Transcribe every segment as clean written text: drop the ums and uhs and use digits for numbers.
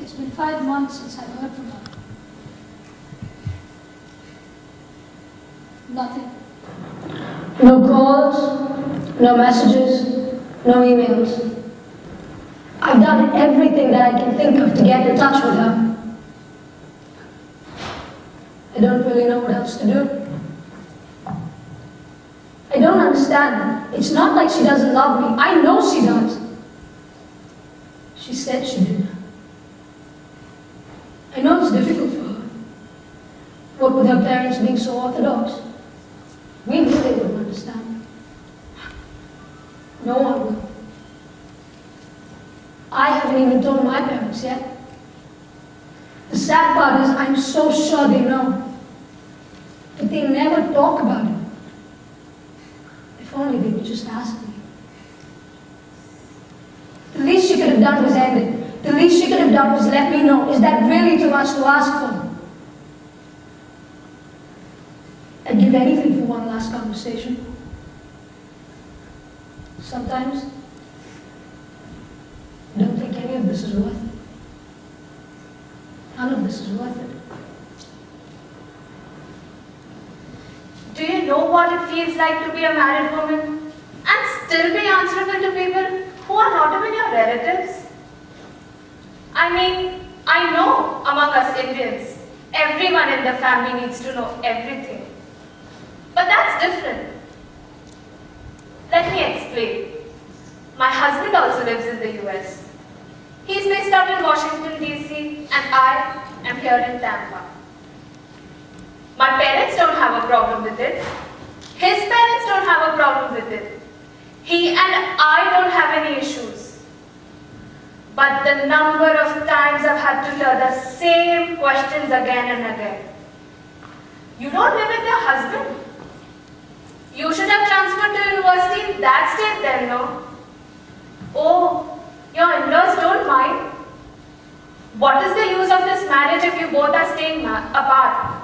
It's been 5 months since I've heard from her. Nothing. No calls, no messages, no emails. I've done everything that I can think of to get in touch with her. I don't really know what else to do. I don't understand. It's not like she doesn't love me. I know she does. She said she did. I know it's difficult for her. What with her parents being so orthodox. We knew they wouldn't understand. No one will. I haven't even told my parents yet. The sad part is I'm so sure they know. But they never talk about it. If only they would just ask me. The least she could have done was end it. The least she could have done was let me know. Is that really too much to ask for? I'd give anything for one last conversation. Sometimes, I don't think any of this is worth it. None of this is worth it. Do you know what it feels like to be a married woman and still be answerable to people who are not even your relatives? I mean, I know among us Indians, everyone in the family needs to know everything. But that's different. Let me explain. My husband also lives in the US. He's based out in Washington, D.C. and I am here in Tampa. My parents don't have a problem with it. His parents don't have a problem with it. He and I don't have any issues. But the number of times I've had to hear the same questions again and again. You don't live with your husband? You should have transferred to university in that state then, no? Oh, your in-laws don't mind. What is the use of this marriage if you both are staying apart?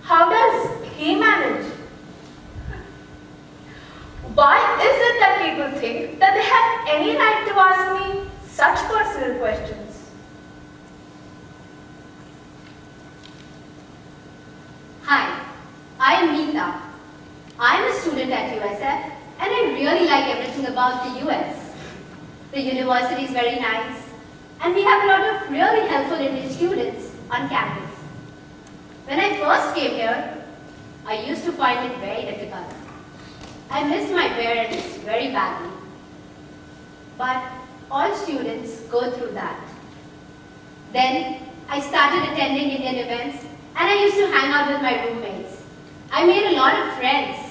How does he manage? Why is it that people think that they have any right to ask me such personal questions? Hi, I am Meeta. I am a student at USF and I really like everything about the US. The university is very nice and we have a lot of really helpful Indian students on campus. When I first came here, I used to find it very difficult. I missed my parents very badly. But all students go through that. Then I started attending Indian events and I used to hang out with my roommates. I made a lot of friends.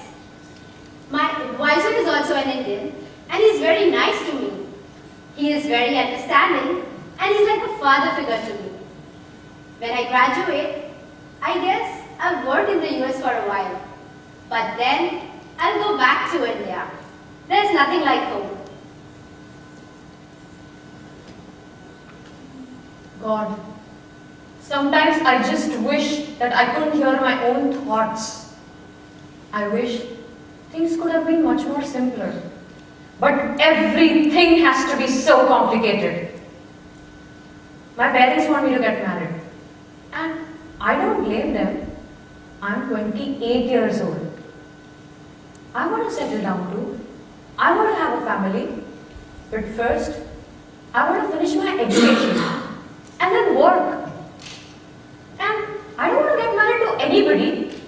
My advisor is also an Indian and he's very nice to me. He is very understanding and he's like a father figure to me. When I graduate, I guess I'll work in the US for a while. But then I'll go back to India. There's nothing like home. God, sometimes I just wish that I couldn't hear my own thoughts. I wish things could have been much more simpler. But everything has to be so complicated. My parents want me to get married. And I don't blame them. I'm 28 years old. I want to settle down too. I want to have a family. But first, I want to finish my education and then work. And I don't want to get married to anybody.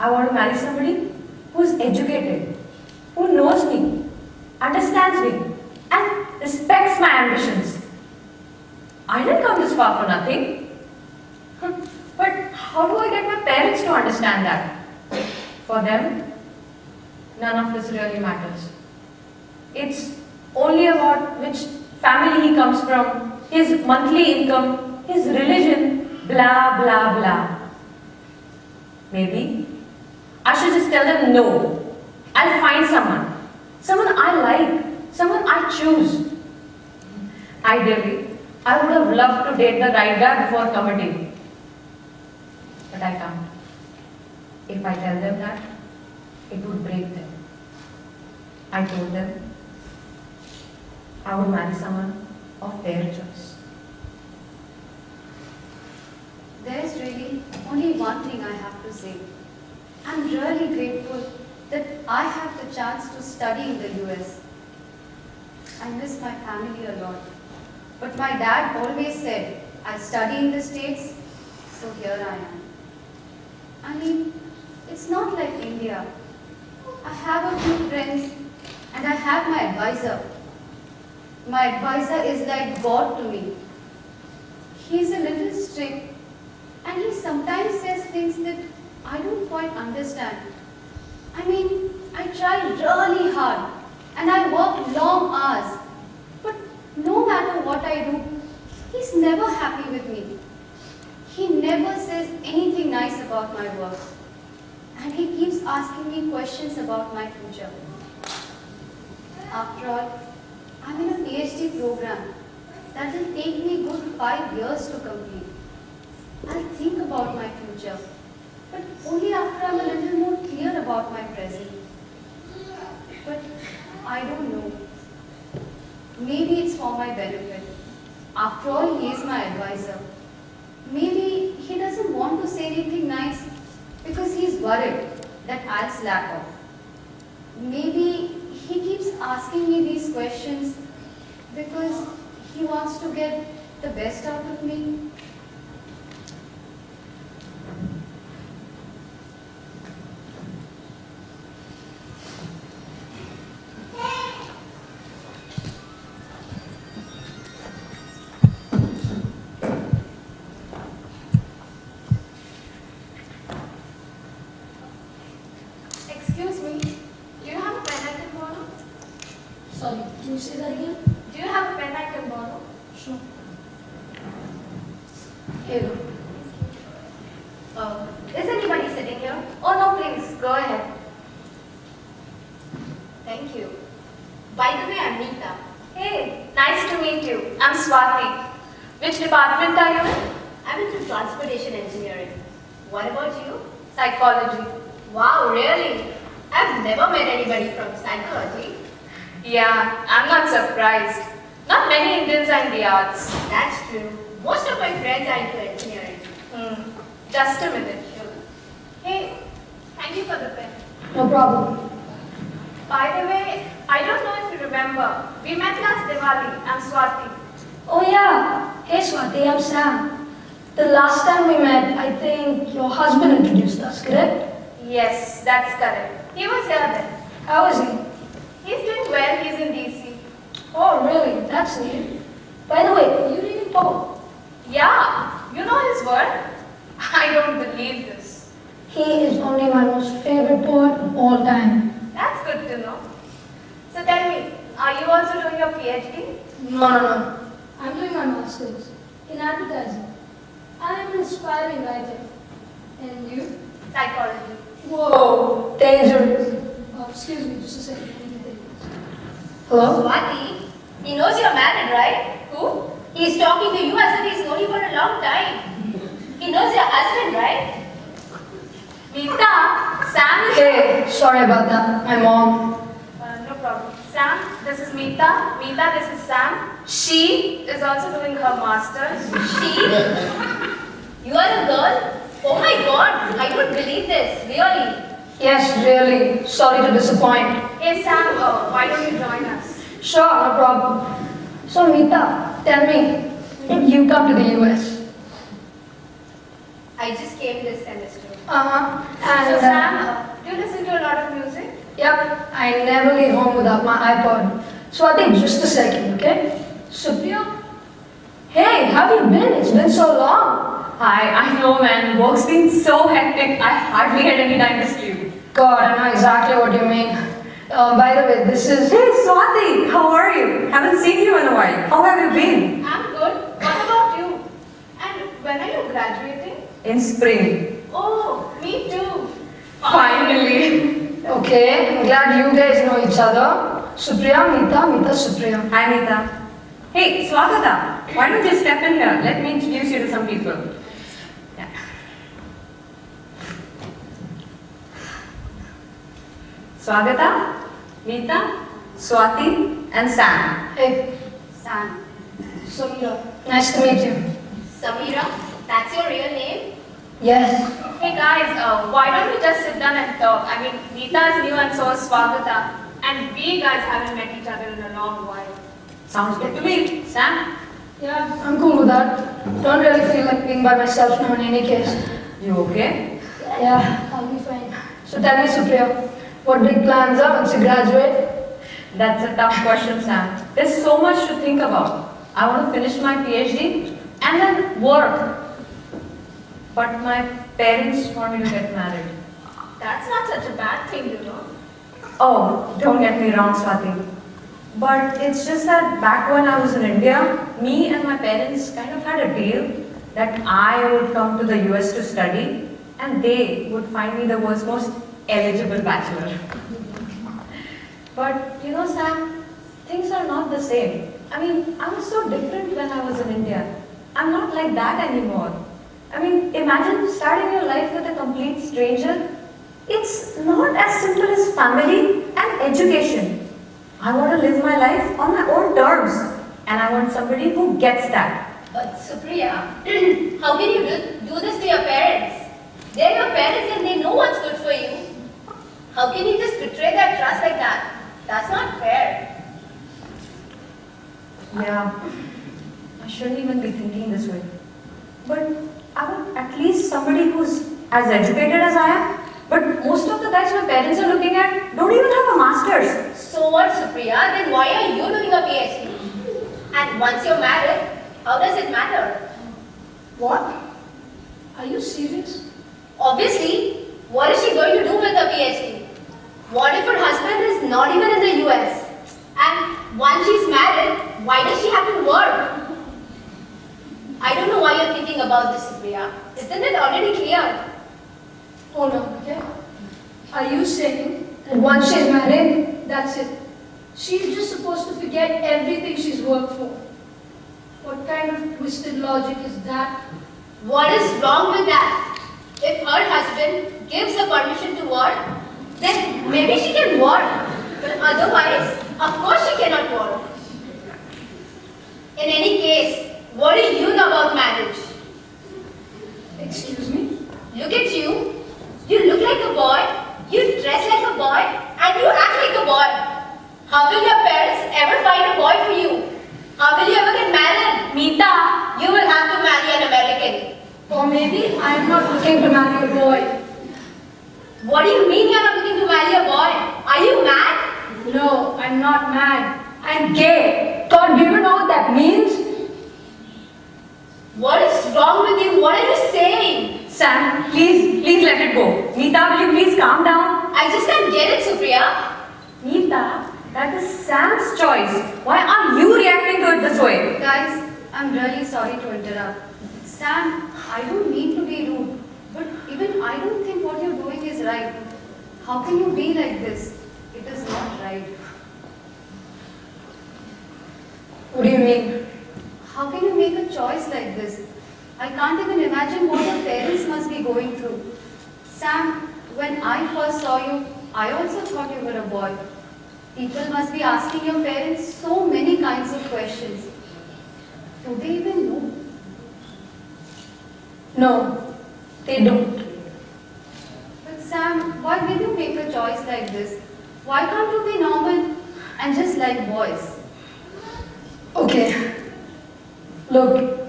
I want to marry somebody who's educated, who knows me, understands me, and respects my ambitions. I didn't come this far for nothing. But how do I get my parents to understand that? For them, none of this really matters. It's only about which family he comes from, his monthly income, his religion, blah, blah, blah. Maybe I should just tell them no. I'll find someone I like, someone I choose. Ideally, I would have loved to date the right guy before committing. But I can't. If I tell them that, it would break them. I told them I would marry someone of their choice. one thing I have to say. I'm really grateful that I have the chance to study in the US. I miss my family a lot. But my dad always said, I study in the States, so here I am. I mean, it's not like India. I have a few friends and I have my advisor. My advisor is like God to me. He's a little strict and he sometimes says things that I don't quite understand. I mean, I try really hard and I work long hours. But no matter what I do, he's never happy with me. He never says anything nice about my work. And he keeps asking me questions about my future. After all, I'm in a PhD program that will take me good 5 years to complete. I'll think about my future, but only after I'm a little more clear about my present. But I don't know. Maybe it's for my benefit. After all, he is my advisor. Maybe he doesn't want to say anything nice because he's worried that I'll slack off. Maybe he keeps asking me these questions because he wants to get the best out of me. Excuse me, do you have a pen I can borrow? Sorry, can you say that again? Do you have a pen I can borrow? Sure. Here. Is anybody sitting here? Oh no, please, go ahead. Thank you. By the way, I'm Neeta. Hey, nice to meet you. I'm Swati. Which department are you in? I'm into transportation engineering. What about you? Psychology. Wow, really? I've never met anybody from psychology. Yeah, I'm not surprised. Not many Indians are in the arts. That's true. Most of my friends are into engineering. Just a minute. Hey, thank you for the pen. No problem. By the way, I don't know if you remember, we met last Diwali. I'm Swati. Oh yeah. Hey Swati, I'm Sam. The last time we met, I think your husband introduced us, correct? Yes, that's correct. He was here then. How is he? He's doing well. He's in DC. Oh really? That's neat. By the way, you reading Paul? Yeah, you know his work? I don't believe this. He is only my most favorite poet of all time. That's good to know. So tell me, are you also doing your PhD? No. I'm doing my master's in advertising. I'm an aspiring writer. And you? Psychology. Whoa, dangerous. Oh, excuse me, just a second. I need to take this. Hello? Swati, he knows you're married, right? Who? He's talking to you as if he's known you for a long time. He knows your husband, right? Meeta, Sam is... Hey, sorry about that. My mom. No problem. Sam, this is Meeta. Meeta, this is Sam. She is also doing her master's. She? You are a girl? Oh my god, I don't believe this. Really? Yes, really. Sorry to disappoint. Hey Sam, why don't you join us? Sure, no problem. So, Meeta, tell me, did you come to the US? I just came this semester. And So Sam, do you listen to a lot of music? Yep, I never leave home without my iPod. So I think just a second, okay? Supriya? Hey, how have you been? It's been so long. Hi, I know man, work's been so hectic, I hardly had any time to sleep. God, I know exactly what you mean. By the way, this is... Hey Swati, how are you? Haven't seen you in a while. How have you been? I'm good. What about you? And when are you graduating? In spring. Oh, me too. Finally. Okay, I'm glad you guys know each other. Supriya, Meeta, Supriya. Hi Neeta. Hey Swagata, why don't you step in here? Let me introduce you to some people. Yeah. Swagata, Neeta, Swati, and Sam. Hey, Sam. Samira. Nice to meet you. Samira? That's your real name? Yes. Hey guys, why don't we just sit down and talk? I mean, Neeta is new and so is Swagata. And we guys haven't met each other in a long while. Sounds good to me. Sam? Yeah, I'm cool with that. Don't really feel like being by myself now in any case. You okay? Yeah, I'll be fine. So tell me, Supriya, what big plans are once you graduate? That's a tough question, Sam. There's so much to think about. I want to finish my PhD and then work. But my parents want me to get married. That's not such a bad thing, you know. Oh, don't get me wrong, Swati. But it's just that back when I was in India, me and my parents kind of had a deal that I would come to the US to study and they would find me the world's most eligible bachelor. But you know, Sam, things are not the same. I mean, I was so different when I was in India. I'm not like that anymore. I mean, imagine starting your life with a complete stranger. It's not as simple as family and education. I want to live my life on my own terms, and I want somebody who gets that. But Supriya, how can you do this to your parents? They're your parents and they know what's good for you. How can you just betray their trust like that? That's not fair. Yeah, I shouldn't even be thinking this way. But I want at least somebody who's as educated as I am. But most of the guys my parents are looking at don't even have a master's. So what, Supriya? Then why are you doing a PhD? And once you're married, how does it matter? What? Are you serious? Obviously, what is she going to do with a PhD? What if her husband is not even in the US? And once she's married, why does she have to work? I don't know why you're thinking about this, Supriya. Isn't it already clear? Hold on, okay? Are you saying that once she's married, that's it? She's just supposed to forget everything she's worked for? What kind of twisted logic is that? What is wrong with that? If her husband gives her permission to work, then maybe she can work. But otherwise, of course she cannot work. In any case, what do you know about marriage? Excuse me? Look at you. You look like a boy, you dress like a boy, and you act like a boy. How will your parents ever find a boy for you? How will you ever get married? Meeta, you will have to marry an American. Or maybe I'm not looking to marry a boy. What do you mean you're not looking to marry a boy? Are you mad? No, I'm not mad. I'm gay. God, do you know what that means? What is wrong with you? What are you saying? Sam, please let it go. Neeta, will you please calm down? I just can't get it, Supriya. Neeta, that is Sam's choice. Why are you reacting to it this way? Guys, I'm really sorry to interrupt. Sam, I don't mean to be rude, but even I don't think what you're doing is right. How can you be like this? It is not right. What do you mean? How can you make a choice like this? I can't even imagine what your parents must be going through. Sam, when I first saw you, I also thought you were a boy. People must be asking your parents so many kinds of questions. Do they even know? No, they don't. But Sam, why will you make a choice like this? Why can't you be normal and just like boys? Okay. Look,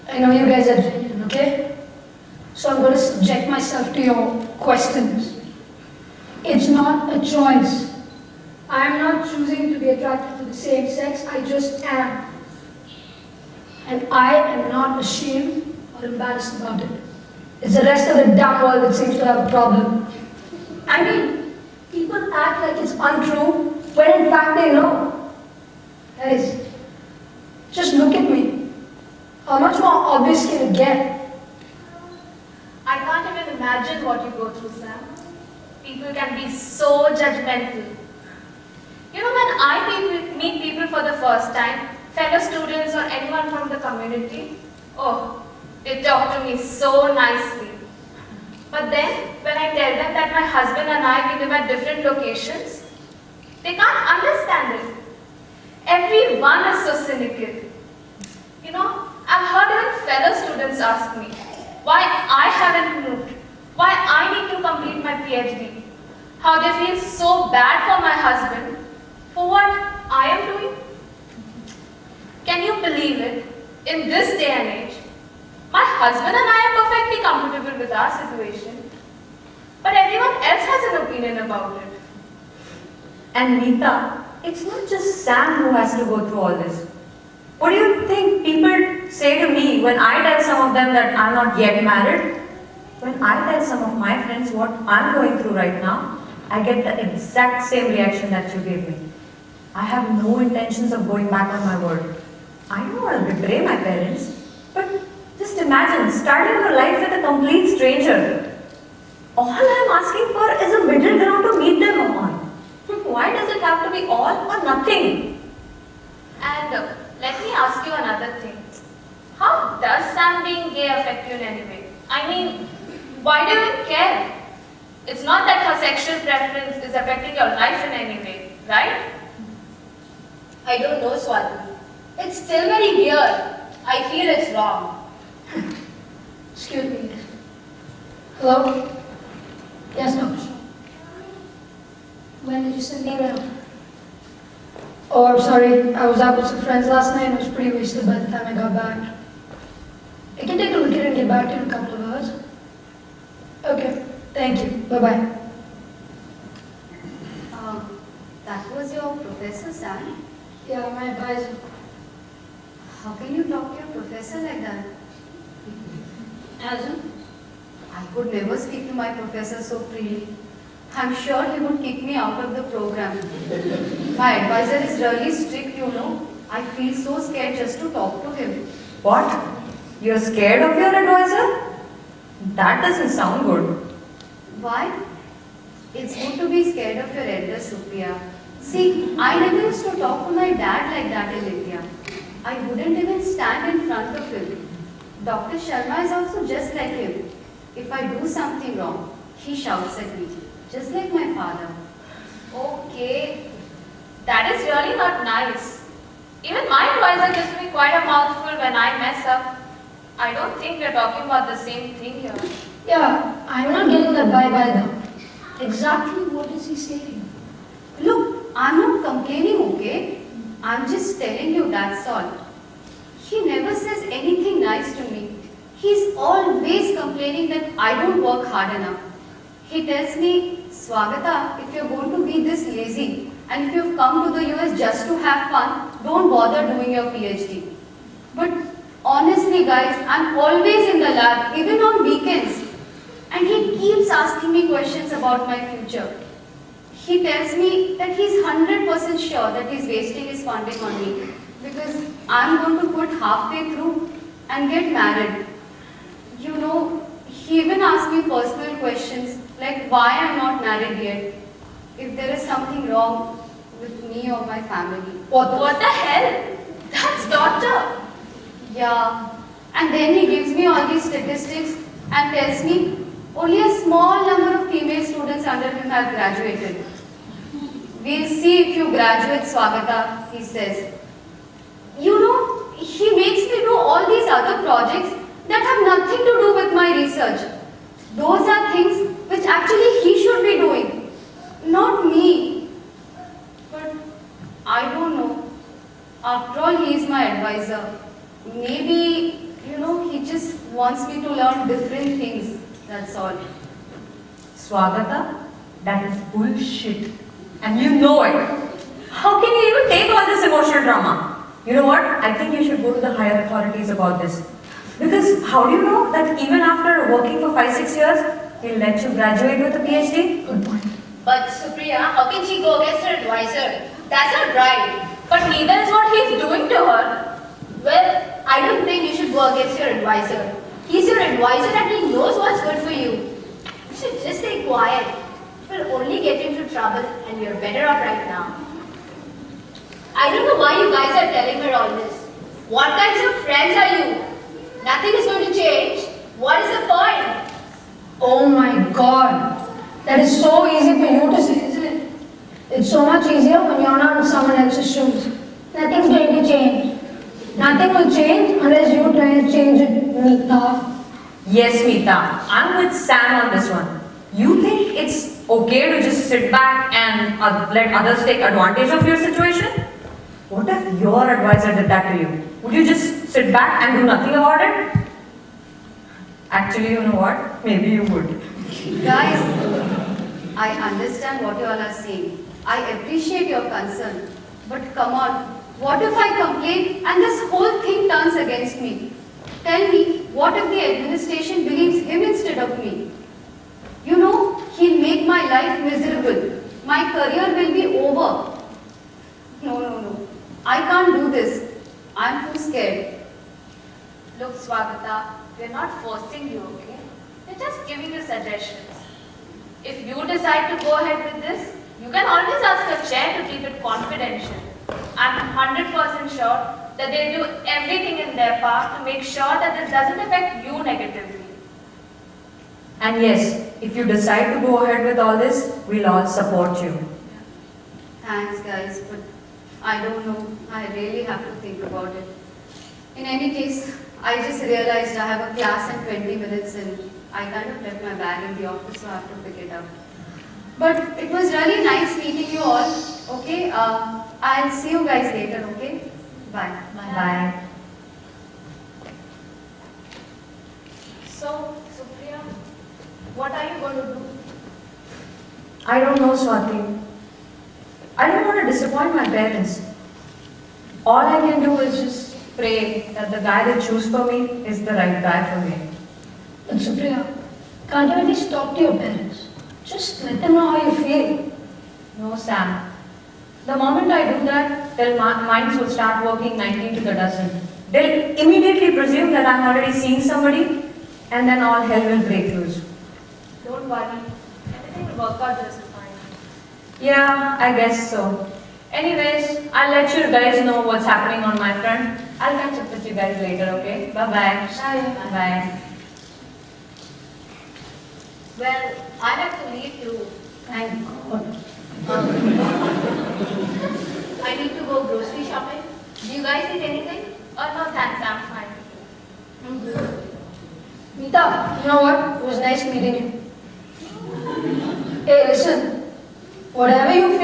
I know you guys are genuine, okay? So I'm going to subject myself to your questions. It's not a choice. I'm not choosing to be attracted to the same sex, I just am. And I am not ashamed or embarrassed about it. It's the rest of the damn world that seems to have a problem. I mean, people act like it's untrue, when in fact they know. Guys, just look at me. How much more obvious can it get? I can't even imagine what you go through, Sam. People can be so judgmental. You know, when I meet people for the first time, fellow students or anyone from the community, oh, they talk to me so nicely. But then, when I tell them that my husband and I, we live at different locations, they can't understand it. Everyone is so cynical. You know, I've heard even fellow students ask me, why I haven't moved, why I need to complete my PhD, how they feel so bad for my husband, for what I am doing. Can you believe it? In this day and age, my husband and I are perfectly comfortable with our situation, but everyone else has an opinion about it. And Neeta, it's not just Sam who has to go through all this. What do you think people say to me when I tell some of them that I'm not yet married? When I tell some of my friends what I'm going through right now, I get the exact same reaction that you gave me. I have no intentions of going back on my word. I don't want to betray my parents, but just imagine starting your life with a complete stranger. All I'm asking for is a middle ground to meet them on. Why does it have to be all or nothing? And let me ask you another thing. How does Sam being gay affect you in any way? I mean, why do you even care? It's not that her sexual preference is affecting your life in any way, right? I don't know, Swati. It's still very weird. I feel it's wrong. Excuse me. Hello? Yes, Doctor. When did you send the email? Oh, I'm sorry. I was out with some friends last night and I was pretty wasted by the time I got back. I can take a look at it and get back to you in a couple of hours. Okay. Thank you. Bye-bye. That was your professor, Sam? Yeah, my advisor. How can you talk to your professor like that? As in? I could never speak to my professor so freely. I'm sure he would kick me out of the program. My advisor is really strict, you know. I feel so scared just to talk to him. What? You're scared of your advisor? That doesn't sound good. Why? It's good to be scared of your elder, Supriya. See, I never used to talk to my dad like that in India. I wouldn't even stand in front of him. Dr. Sharma is also just like him. If I do something wrong, he shouts at me, just like my father. Okay, that is really not nice. Even my advisor gives me quite a mouthful when I mess up. I don't think we're talking about the same thing here. Yeah, I'm not getting that vibe either. Exactly what is he saying? Look, I'm not complaining, okay? I'm just telling you that's all. He never says anything nice to me. He's always complaining that I don't work hard enough. He tells me, Swagata, if you're going to be this lazy and if you've come to the US just to have fun, don't bother doing your PhD. But honestly guys, I'm always in the lab, even on weekends. And he keeps asking me questions about my future. He tells me that he's 100% sure that he's wasting his funding on me because I'm going to put halfway through and get married. You know, he even asked me personal questions like why I'm not married yet, if there is something wrong with me or my family. What the hell? That's doctor. Yeah, and then he gives me all these statistics and tells me only a small number of female students under him have graduated. We'll see if you graduate, Swagata, he says. You know, he makes me do all these other projects that have nothing to do with my research. Those are things which actually he should be doing, not me. But I don't know. After all, he is my advisor. Maybe, you know, he just wants me to learn different things, that's all. Swagata, that is bullshit. And you know it. How can you even take all this emotional drama? You know what? I think you should go to the higher authorities about this. Because how do you know that even after working for 5-6 years, he'll let you graduate with a PhD? Good point. But Supriya, how can she go against her advisor? That's not right. But neither is what he's doing to her. Well, I don't think you should go against your advisor. He's your advisor and he knows what's good for you. You should just stay quiet. It will only get you into trouble and you're better off right now. I don't know why you guys are telling her all this. What kinds of friends are you? Nothing is going to change. What is the point? Oh my god. That is so easy for you to say, isn't it? It's so much easier when you're not in someone else's shoes. Nothing's going to change. Nothing will change unless you try to change it, Neeta. Yes, Meeta, I'm with Sam on this one. You think it's okay to just sit back and let others take advantage of your situation? What if your advisor did that to you? Would you just sit back and do nothing about it? Actually, you know what? Maybe you would. Guys, I understand what you all are saying. I appreciate your concern. But come on, what if I complain and this whole thing turns against me? Tell me, what if the administration believes him instead of me? You know, he'll make my life miserable. My career will be over. No. I can't do this. I'm too scared. Look, Swagata, we're not forcing you, okay? We're just giving you suggestions. If you decide to go ahead with this, you can always ask a chair to keep it confidential. I'm 100% sure that they'll do everything in their power to make sure that this doesn't affect you negatively. And yes, if you decide to go ahead with all this, we'll all support you. Thanks, guys, but I don't know. I really have to think about it. In any case, I just realized I have a class in 20 minutes and I kind of left my bag in the office, so I have to pick it up. But it was really nice meeting you all. Okay, I'll see you guys later, okay? Bye. Bye. So, Supriya, what are you going to do? I don't know, Swati. I don't want to disappoint my parents. All I can do is just pray that the guy they choose for me is the right guy for me. But Supriya, can't you at least talk to your parents? Just let them know how you feel. No, Sam. The moment I do that, their minds will start working 19 to the dozen. They'll immediately presume that I'm already seeing somebody, and then all hell will break loose. Don't worry, everything will work out just fine. Yeah, I guess so. Anyways, I'll let you guys know what's happening on my front. I'll catch up with you guys later, okay? Bye-bye. Bye. Bye. Well, I have to leave too. Thank God. I need to go grocery shopping. Do you guys need anything? Oh no, thanks, I'm fine. I'm good. Meeta, you know what? It was nice meeting you. Hey, listen. Whatever you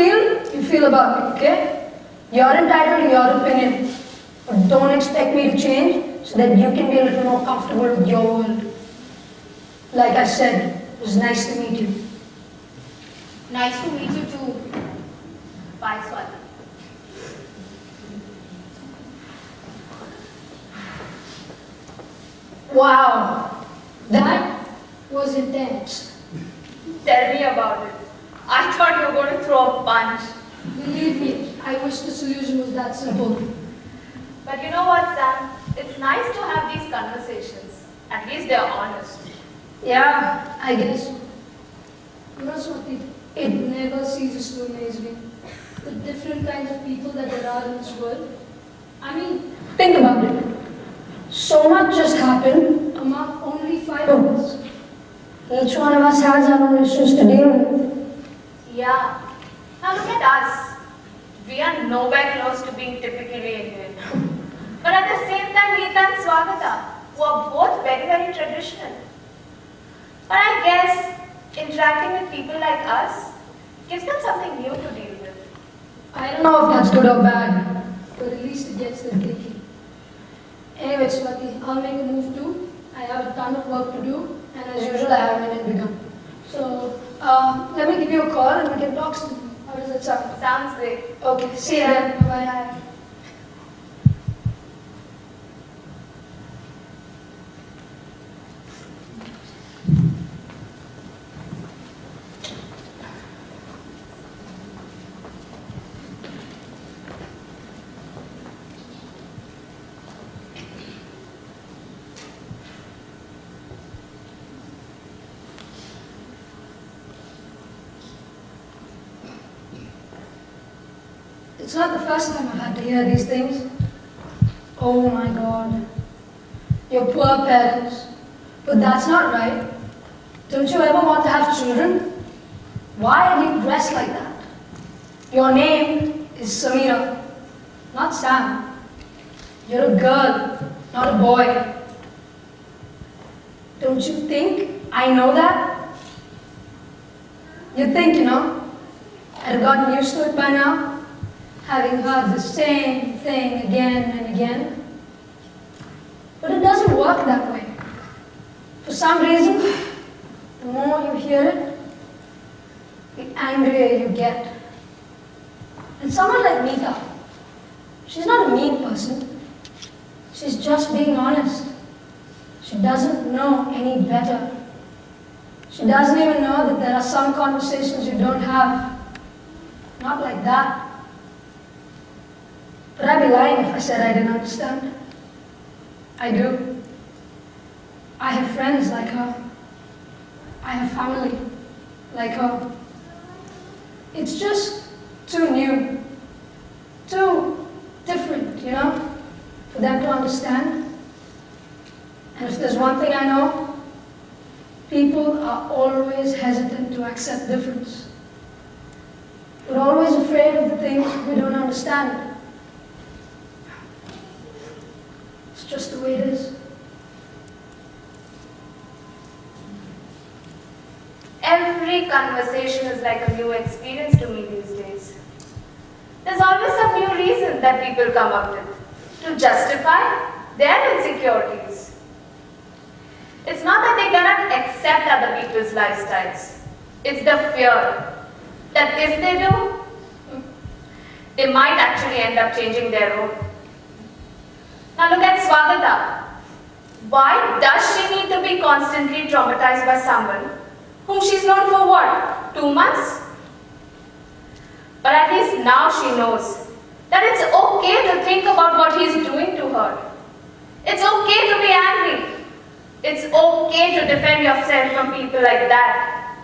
feel about me, okay? You're entitled to your opinion. But don't expect me to change so that you can be a little more comfortable with your world. Like I said, it was nice to meet you. Nice to meet you too. Bye, Swati. Wow, that was intense. Tell me about it. I thought you were going to throw a punch. Believe me, I wish the solution was that simple. But you know what, Sam? It's nice to have these conversations. At least they're honest. Yeah, I guess. You know, Swati, it never ceases to amaze me. The different kinds of people that there are in this world. I mean, think about it. So much just happened among only 5 of us. Each one of us has our own issues to deal with. Yeah. Now look at us. We are nowhere close to being typically Indian. But at the same time, Meeta and Swagata, who are both very, very traditional. But I guess interacting with people like us gives them something new to deal with. I don't know if that's good or bad, but at least it gets them thinking. Anyway, Swati, I'll make a move too. I have a ton of work to do, and as usual, I haven't even begun. So, let me give you a call and we can talk soon. How does that sound? Sounds great. Okay, see you then. Bye-bye. It's not the first time I've had to hear these things. Oh my God. Your poor parents. But that's not right. Don't you ever want to have children? Why are you dressed like that? Your name is Samira, not Sam. You're a girl, not a boy. Don't you think I know that? You think, I'd gotten used to it by now, having heard the same thing again and again. But it doesn't work that way. For some reason, the more you hear it, the angrier you get. And someone like Meeta, she's not a mean person. She's just being honest. She doesn't know any better. She doesn't even know that there are some conversations you don't have. Not like that. But I'd be lying if I said I didn't understand. I do. I have friends like her. I have family like her. It's just too new, too different, for them to understand. And if there's one thing I know, people are always hesitant to accept difference. We're always afraid of the things we don't understand. It's just the way it is. Every conversation is like a new experience to me these days. There's always some new reason that people come up with to justify their insecurities. It's not that they cannot accept other people's lifestyles. It's the fear that if they do, they might actually end up changing their own. Now look at Swagata. Why does she need to be constantly traumatized by someone whom she's known for what, 2 months? But at least now she knows that it's okay to think about what he's doing to her. It's okay to be angry. It's okay to defend yourself from people like that.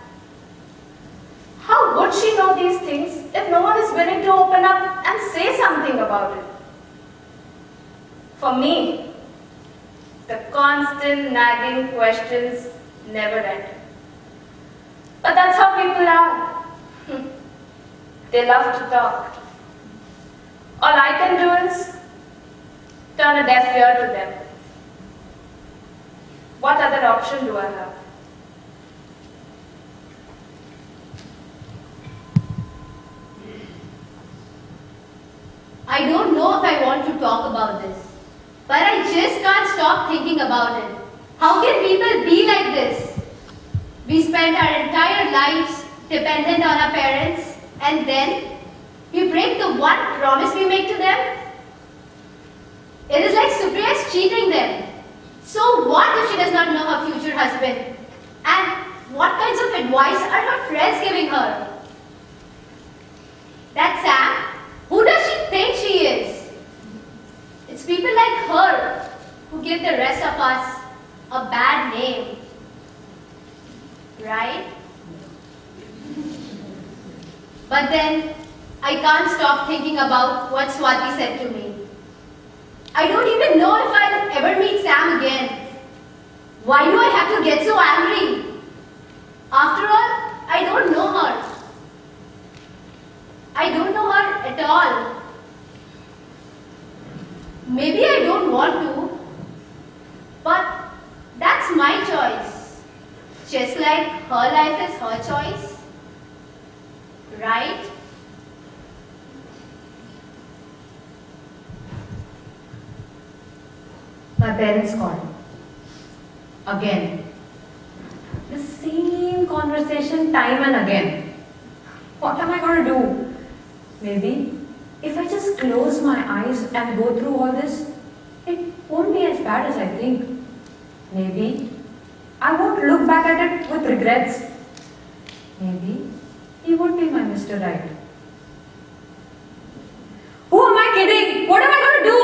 How would she know these things if no one is willing to open up and say something about it? For me, the constant nagging questions never end. But that's how people are. They love to talk. All I can do is turn a deaf ear to them. What other option do I have? I don't know if I want to talk about this, but I just can't stop thinking about it. How can people be like this? We spend our entire lives dependent on our parents, and then we break the one promise we make to them. It is like Supriya is cheating them. So what if she does not know her future husband? And what kinds of advice are her friends giving her? That Sam? Who does she think she is? It's people like her who give the rest of us a bad name. Right? But then, I can't stop thinking about what Swati said to me. I don't even know if I'll ever meet Sam again. Why do I have to get so angry? After all, I don't know her. I don't know her at all. Maybe I don't want to, but that's my choice. Just like her life is her choice. Right? My parents called. Again. The same conversation time and again. What am I going to do? Maybe if I just close my eyes and go through all this, it won't be as bad as I think. Maybe I won't look back at it with regrets. Maybe he won't be my Mr. Right. Who am I kidding? What am I going to do?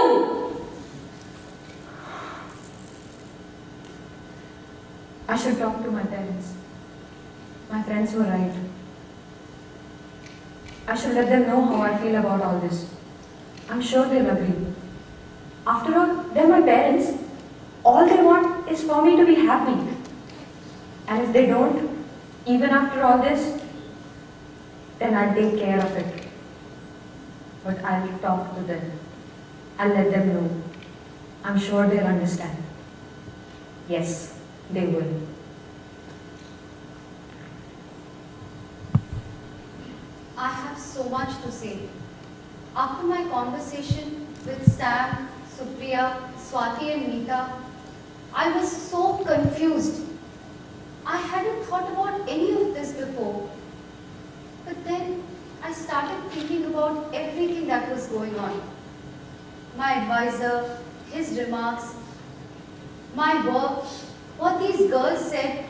I should talk to my parents. My friends were right. I should let them know how I feel about all this. I'm sure they'll agree. After all, they're my parents. All they want is for me to be happy. And if they don't, even after all this, then I'll take care of it. But I'll talk to them. I'll let them know. I'm sure they'll understand. Yes, they will. I have so much to say. After my conversation with Sam, Supriya, Swati and Meeta, I was so confused. I hadn't thought about any of this before. But then I started thinking about everything that was going on. My advisor, his remarks, my work, what these girls said,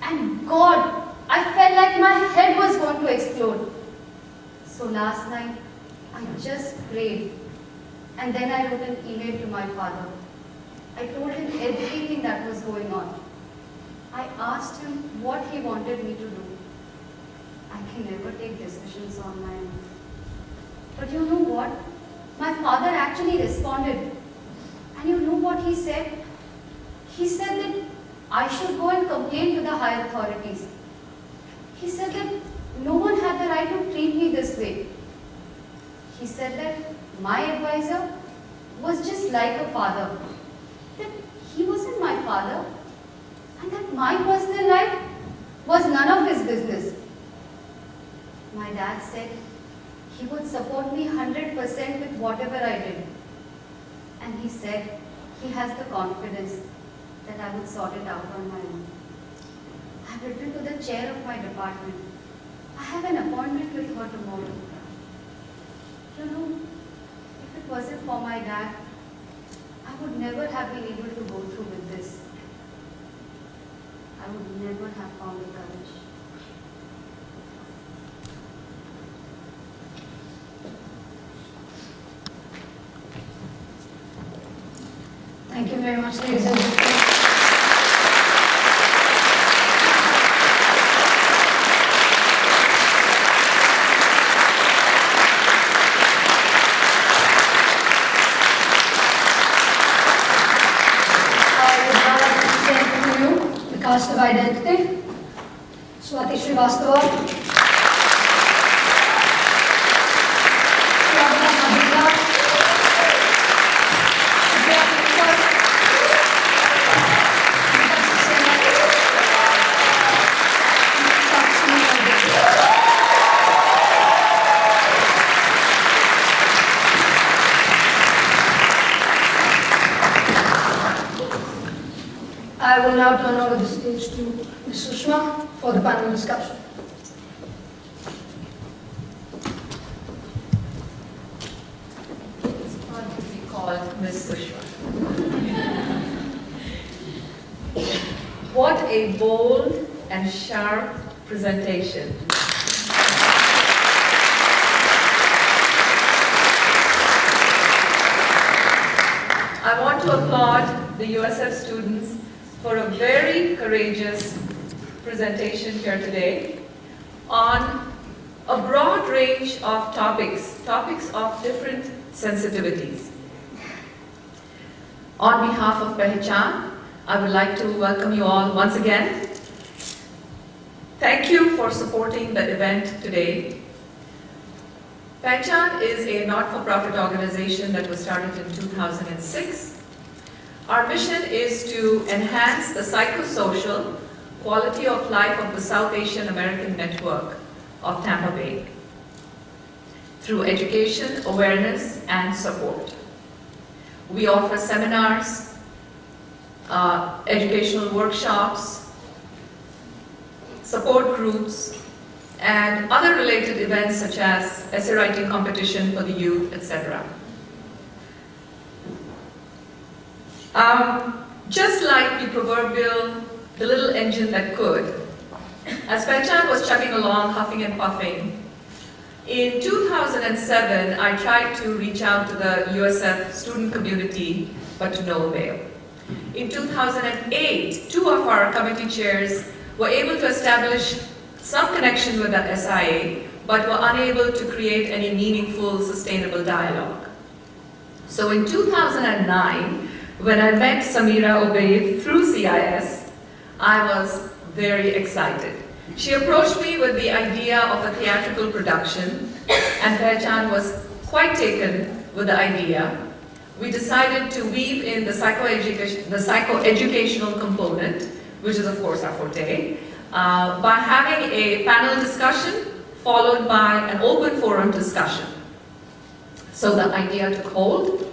and God, I felt like my head was going to explode. So last night, I just prayed, and then I wrote an email to my father. I told him everything that was going on. I asked him what he wanted me to do. I can never take decisions on my own. But you know what? My father actually responded. And you know what he said? He said that I should go and complain to the higher authorities. He said that no one had the right to treat me this way. He said that my advisor was just like a father. That he wasn't my father. And that my personal life was none of his business. My dad said he would support me 100% with whatever I did. And he said he has the confidence that I would sort it out on my own. I've written to the chair of my department. I have an appointment with her tomorrow. You know, if it wasn't for my dad, I would never have been able to go through with this. I would never have found the courage. Thank you very much, ladies and gentlemen. Cast of Identity, Swati Srivastava, Shravana Mahindra, Supriya Kirkar, Meeta Saxena, Sakshi Mukherjee. I will now turn over the stage to Ms. Sushma for the panel discussion. It's fun to be called Ms. Sushma. What a bold and sharp presentation. I want to applaud the USF students for a very courageous presentation here today on a broad range of topics of different sensitivities. On behalf of Pehchan, I would like to welcome you all once again. Thank you for supporting the event today. Pehchan is a not-for-profit organization that was started in 2006. Our mission is to enhance the psychosocial quality of life of the South Asian American network of Tampa Bay through education, awareness, and support. We offer seminars, educational workshops, support groups, and other related events such as essay writing competition for the youth, etc. Just like the proverbial, the little engine that could, as Pehchan was chugging along, huffing and puffing, in 2007, I tried to reach out to the USF student community, but to no avail. In 2008, two of our committee chairs were able to establish some connection with the SIA, but were unable to create any meaningful, sustainable dialogue. So in 2009, when I met Samira Obaid through CIS, I was very excited. She approached me with the idea of a theatrical production, and Pehchan was quite taken with the idea. we decided to weave in the psychoeducational component, which is of course our forte, by having a panel discussion followed by an open forum discussion. So the idea took hold.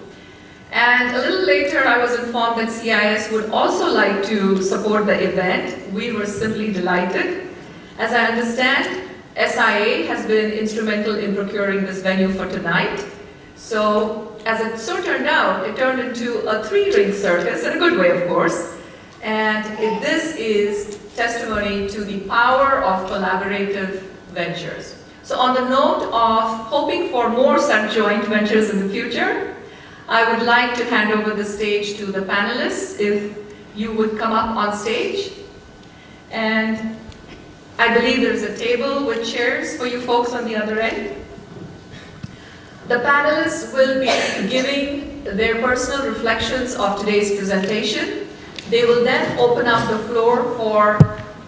And a little later, I was informed that CIS would also like to support the event. We were simply delighted. As I understand, SIA has been instrumental in procuring this venue for tonight. So, as it so turned out, it turned into a three-ring circus, in a good way, of course. And this is testimony to the power of collaborative ventures. So, on the note of hoping for more such joint ventures in the future, I would like to hand over the stage to the panelists, if you would come up on stage. And I believe there's a table with chairs for you folks on the other end. The panelists will be giving their personal reflections of today's presentation. They will then open up the floor for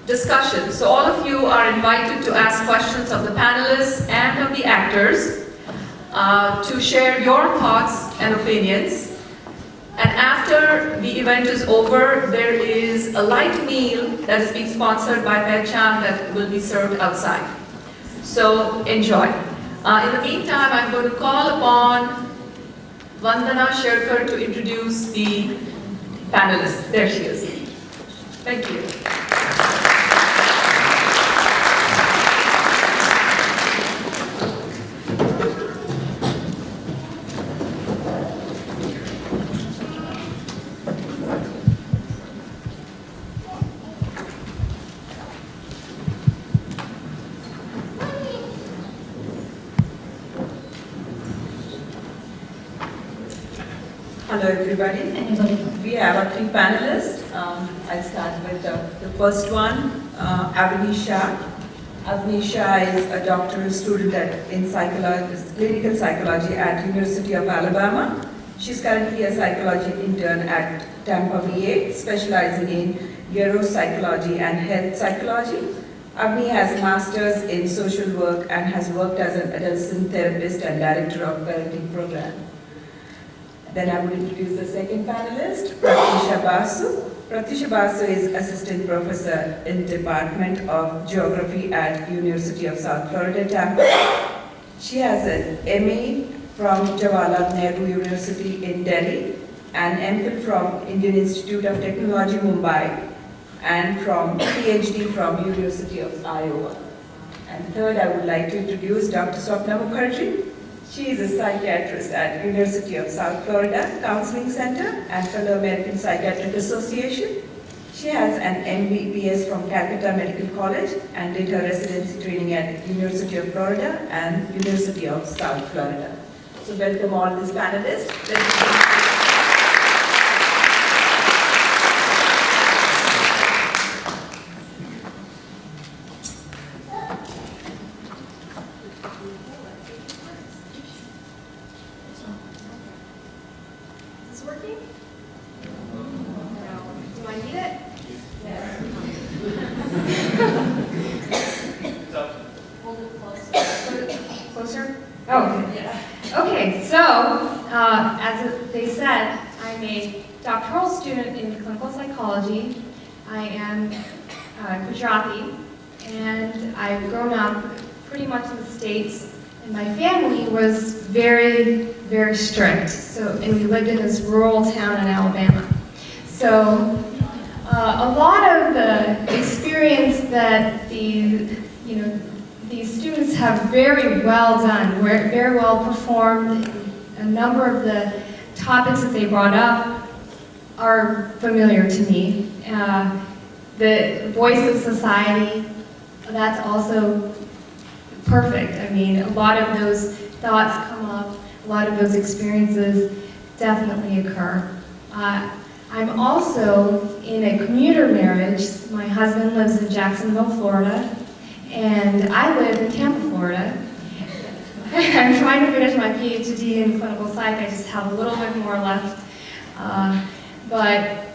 discussion. So all of you are invited to ask questions of the panelists and of the actors, to share your thoughts and opinions. And after the event is over, there is a light meal that is being sponsored by Pehchan that will be served outside. So enjoy. In the meantime, I'm going to call upon Vandana Sherkar to introduce the panelists. There she is. Thank you. Hello everybody. We have our three panelists. I'll start with the first one, Avni Shah. Avni Shah is a doctoral student in clinical psychology at University of Alabama. She's currently a psychology intern at Tampa VA, specializing in neuropsychology and health psychology. Avni has a master's in social work and has worked as an adolescent therapist and director of parenting program. Then I would introduce the second panelist, Pratisha Basu. Pratisha Basu is assistant professor in Department of Geography at University of South Florida, Tampa. She has an MA from Jawaharlal Nehru University in Delhi, an MPhil from Indian Institute of Technology, Mumbai, and from PhD from University of Iowa. And third, I would like to introduce Dr. Swapna Mukherjee. She is a psychiatrist at University of South Florida Counseling Center and fellow American Psychiatric Association. She has an MBBS from Calcutta Medical College and did her residency training at University of Florida and University of South Florida. So welcome all these panelists. As they said, I'm a doctoral student in clinical psychology. I am Gujarati, and I've grown up pretty much in the States. And my family was very, very strict. And we lived in this rural town in Alabama. So a lot of the experience that these students have very well done, very well performed. A number of the topics that they brought up are familiar to me. The voice of society, that's also perfect. I mean, a lot of those thoughts come up, a lot of those experiences definitely occur. I'm also in a commuter marriage. My husband lives in Jacksonville, Florida, and I live in Tampa, Florida. I'm trying to finish my PhD in clinical psych. I just have a little bit more left. But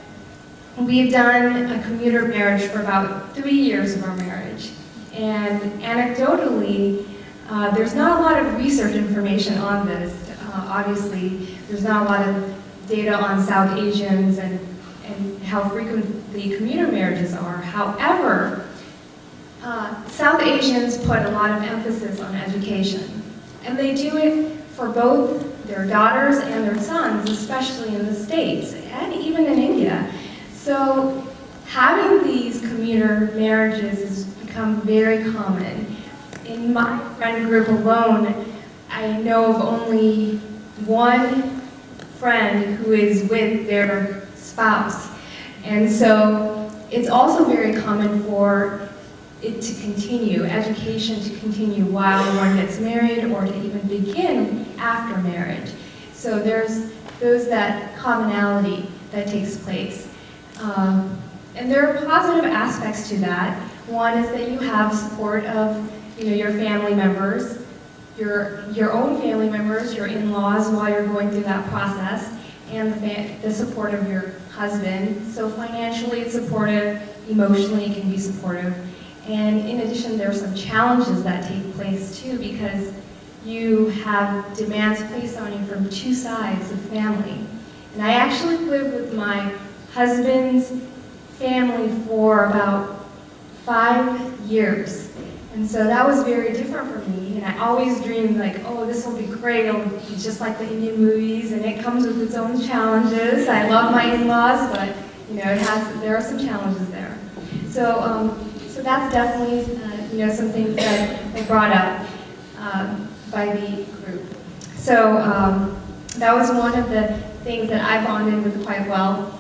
we've done a commuter marriage for about 3 years of our marriage. And anecdotally, there's not a lot of research information on this. obviously, there's not a lot of data on South Asians and how frequent the commuter marriages are. However, South Asians put a lot of emphasis on education, and they do it for both their daughters and their sons, especially in the States, and even in India. So having these commuter marriages has become very common. In my friend group alone, I know of only one friend who is with their spouse. And so it's also very common for it to continue, education to continue while one gets married or to even begin after marriage. So there's that commonality that takes place. And there are positive aspects to that. One is that you have support of your family members, your own family members, your in-laws while you're going through that process, and the support of your husband. So financially it's supportive, emotionally it can be supportive. And in addition, there are some challenges that take place too, because you have demands placed on you from two sides of family. And I actually lived with my husband's family for about 5 years. And so that was very different for me. And I always dreamed like, oh, this will be great. It'll be just like the Indian movies, and it comes with its own challenges. I love my in-laws, but there are some challenges there. So that's definitely something that I brought up by the group. So that was one of the things that I bonded with quite well.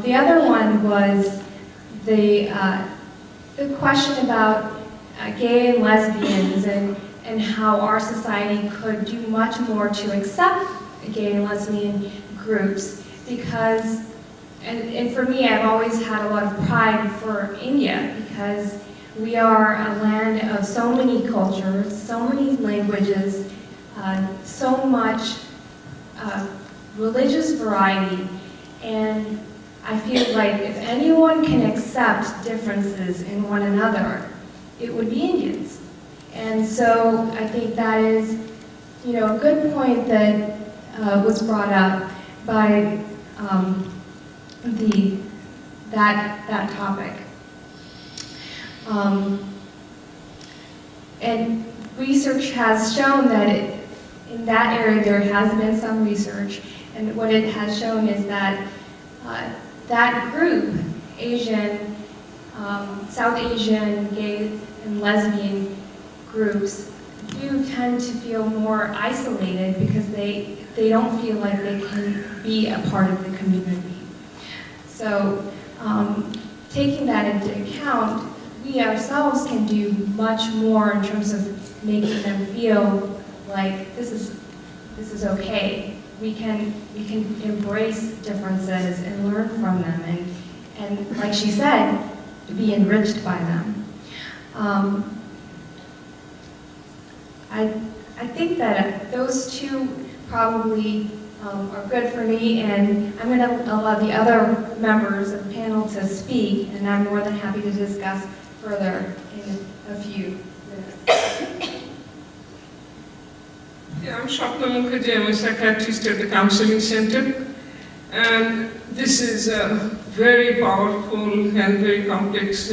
The other one was the question about gay and lesbians and how our society could do much more to accept gay and lesbian groups, because and for me, I've always had a lot of pride for India, because we are a land of so many cultures, so many languages, so much religious variety, and I feel like if anyone can accept differences in one another, it would be Indians. And so I think that is, a good point that was brought up by that topic. And research has shown that in that area there has been some research, and what it has shown is that that group, Asian, South Asian, gay and lesbian groups, do tend to feel more isolated because they don't feel like they can be a part of the community. So taking that into account, we ourselves can do much more in terms of making them feel like this is okay. We can embrace differences and learn from them, and like she said, be enriched by them. I think that those two probably are good for me, and I'm going to allow the other members of the panel to speak, and I'm more than happy to discuss further in a few minutes. Yeah, I'm Shapna Mukherjee. I'm a psychiatrist at the Counseling Center, and this is a very powerful and very complex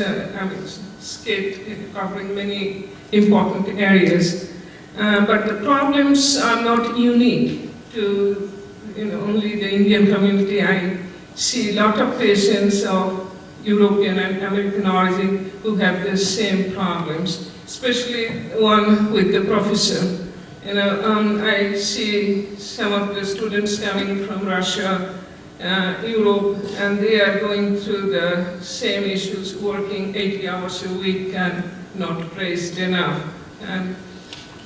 skate covering many important areas. But the problems are not unique to only the Indian community. I see a lot of patients of European and American origin who have the same problems, especially one with the professor. I see some of the students coming from Russia, Europe, and they are going through the same issues, working 80 hours a week and not praised enough. And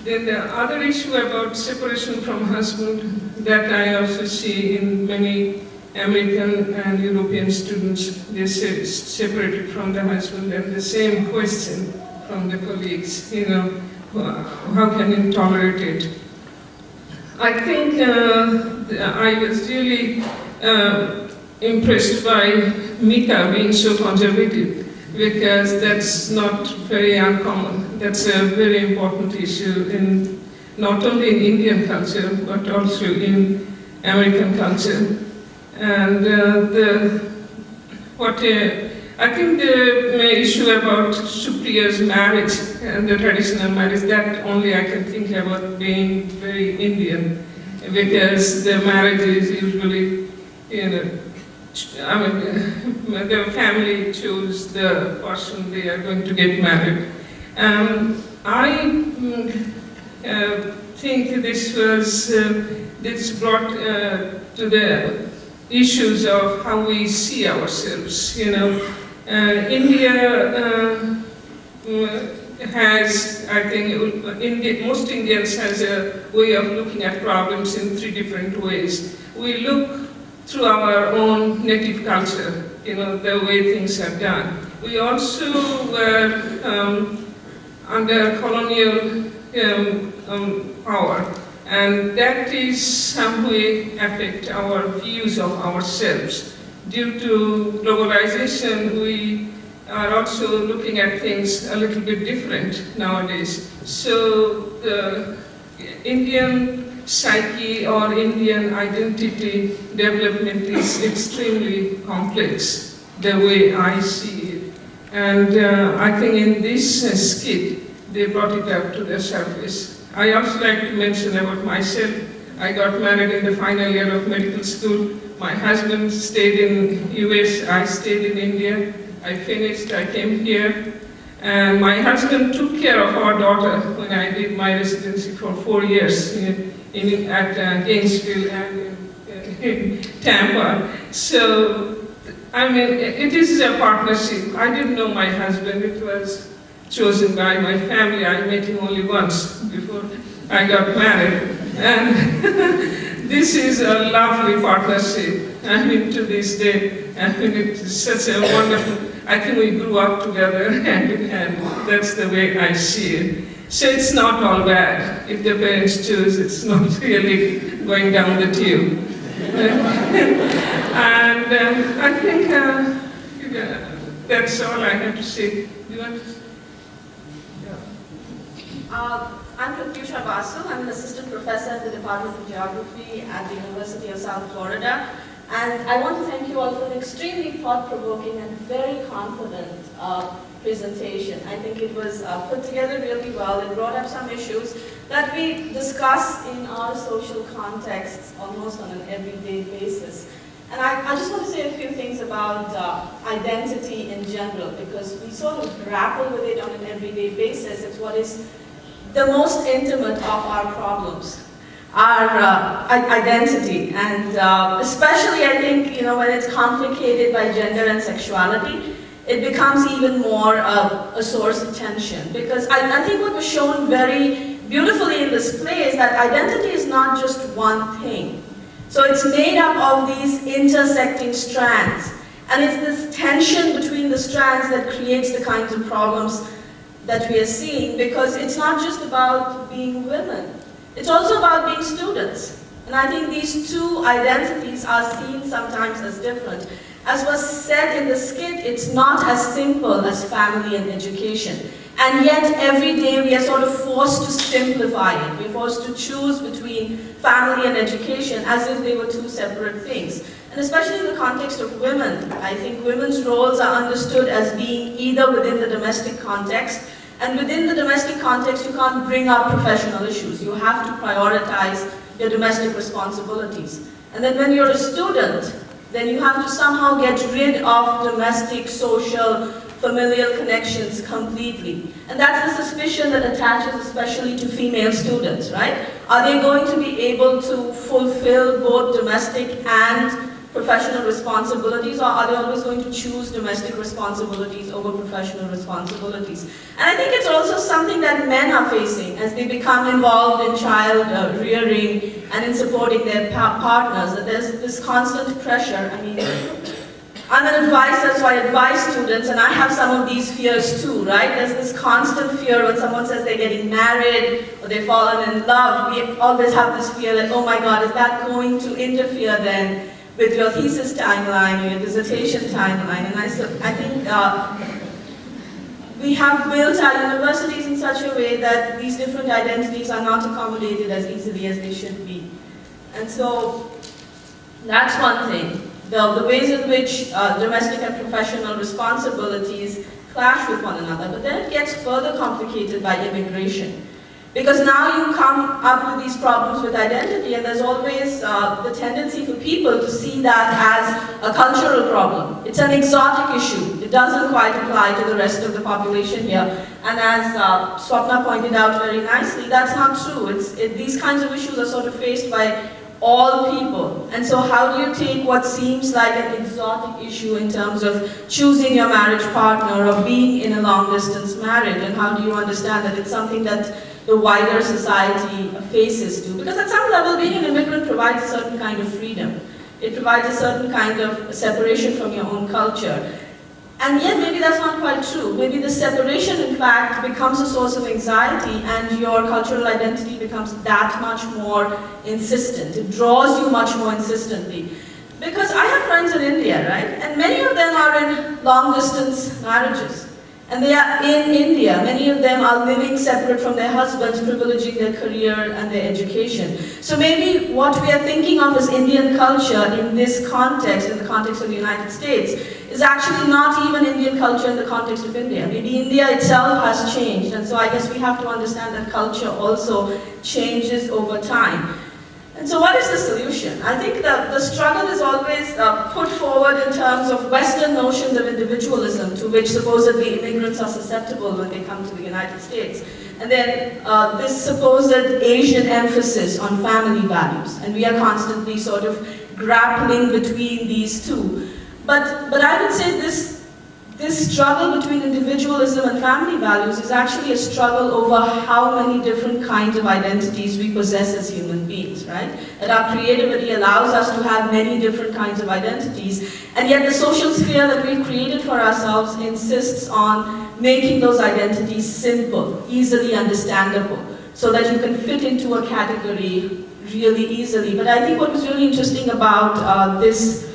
then the other issue about separation from husband that I also see in many American and European students, they say separated from the husband, and the same question from the colleagues, how can you tolerate it? I think I was really impressed by Mita being so conservative, because that's not very uncommon. That's a very important issue in not only in Indian culture, but also in American culture. And I think the issue about Supriya's marriage and the traditional marriage, that only I can think about being very Indian, because the marriage is usually, the family choose the person they are going to get married. I think this brought to the issues of how we see ourselves. India has, I think, most Indians has a way of looking at problems in 3 different ways. We look through our own native culture, the way things are done. We also were under colonial power, and that is some way affect our views of ourselves. Due to globalization, we are also looking at things a little bit different nowadays. So the Indian psyche or Indian identity development is extremely complex, the way I see it. And I think in this skit, they brought it up to the surface. I also like to mention about myself. I got married in the final year of medical school. My husband stayed in US, I stayed in India. I finished, I came here. And my husband took care of our daughter when I did my residency for 4 years at Gainesville and in Tampa. So, it is a partnership. I didn't know my husband. It was chosen by my family. I met him only once before I got married. And this is a lovely partnership. To this day, it's such a wonderful, I think we grew up together hand in hand. That's the way I see it. So it's not all bad. If the parents choose, it's not really going down the tube. And I think that's all I have to say. Do you want to? I'm Pratyusha Basu. I'm an assistant professor in the Department of Geography at the University of South Florida. And I want to thank you all for an extremely thought-provoking and very confident presentation. I think it was put together really well. It brought up some issues that we discuss in our social contexts almost on an everyday basis. And I just want to say a few things about identity in general, because we sort of grapple with it on an everyday basis. It's what is the most intimate of our problems, our identity. And especially, I think, when it's complicated by gender and sexuality, it becomes even more a source of tension. Because I think what was shown very beautifully in this play is that identity is not just one thing. So it's made up of these intersecting strands. And it's this tension between the strands that creates the kinds of problems that we are seeing, because it's not just about being women. It's also about being students. And I think these two identities are seen sometimes as different. As was said in the skit, it's not as simple as family and education. And yet, every day we are sort of forced to simplify it. We're forced to choose between family and education as if they were two separate things. And especially in the context of women, I think women's roles are understood as being either within the domestic context, and within the domestic context, you can't bring up professional issues. You have to prioritize your domestic responsibilities. And then when you're a student, then you have to somehow get rid of domestic, social, familial connections completely. And that's the suspicion that attaches especially to female students, right? Are they going to be able to fulfill both domestic and professional responsibilities, or are they always going to choose domestic responsibilities over professional responsibilities? And I think it's also something that men are facing as they become involved in child rearing and in supporting their partners, that there's this constant pressure. I'm an advisor, so I advise students, and I have some of these fears too, right? There's this constant fear when someone says they're getting married or they've fallen in love. We always have this fear that, oh my God, is that going to interfere then with your thesis timeline or your dissertation timeline? And I think we have built our universities in such a way that these different identities are not accommodated as easily as they should be. And so that's one thing. The ways in which domestic and professional responsibilities clash with one another. But then it gets further complicated by immigration. Because now you come up with these problems with identity, and there's always the tendency for people to see that as a cultural problem. It's an exotic issue. It doesn't quite apply to the rest of the population here. And as Swapna pointed out very nicely, that's not true. These kinds of issues are sort of faced by all people. And so how do you take what seems like an exotic issue in terms of choosing your marriage partner or being in a long-distance marriage, and how do you understand that it's something that the wider society faces too? Because at some level, being an immigrant provides a certain kind of freedom. It provides a certain kind of separation from your own culture. And yet maybe that's not quite true. Maybe the separation, in fact, becomes a source of anxiety, and your cultural identity becomes that much more insistent. It draws you much more insistently. Because I have friends in India, right? And many of them are in long-distance marriages. And they are in India. Many of them are living separate from their husbands, privileging their career and their education. So maybe what we are thinking of as Indian culture in this context, in the context of the United States, is actually not even Indian culture in the context of India. Maybe India itself has changed. And so I guess we have to understand that culture also changes over time. And so what is the solution? I think the struggle is always put forward in terms of Western notions of individualism, to which supposedly immigrants are susceptible when they come to the United States. And then this supposed Asian emphasis on family values. And we are constantly sort of grappling between these two. But I would say this struggle between individualism and family values is actually a struggle over how many different kinds of identities we possess as human beings, right? That our creativity allows us to have many different kinds of identities, and yet the social sphere that we've created for ourselves insists on making those identities simple, easily understandable, so that you can fit into a category really easily. But I think what was really interesting about this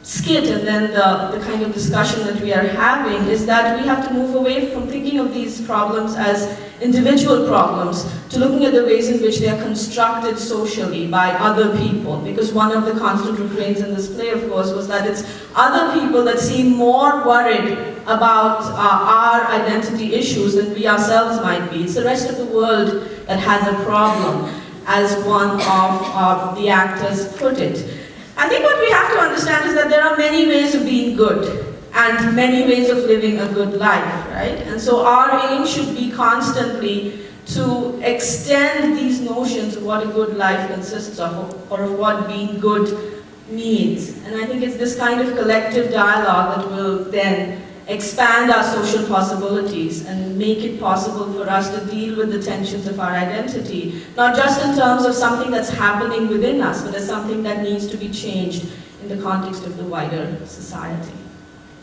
skit and then the kind of discussion that we are having is that we have to move away from thinking of these problems as individual problems to looking at the ways in which they are constructed socially by other people. Because one of the constant refrains in this play, of course, was that it's other people that seem more worried about our identity issues than we ourselves might be. It's the rest of the world that has a problem, as one of the actors put it. I think what we have to understand is that there are many ways of being good and many ways of living a good life, right? And so our aim should be constantly to extend these notions of what a good life consists of, or of what being good means. And I think it's this kind of collective dialogue that will then expand our social possibilities and make it possible for us to deal with the tensions of our identity, not just in terms of something that's happening within us, but as something that needs to be changed in the context of the wider society.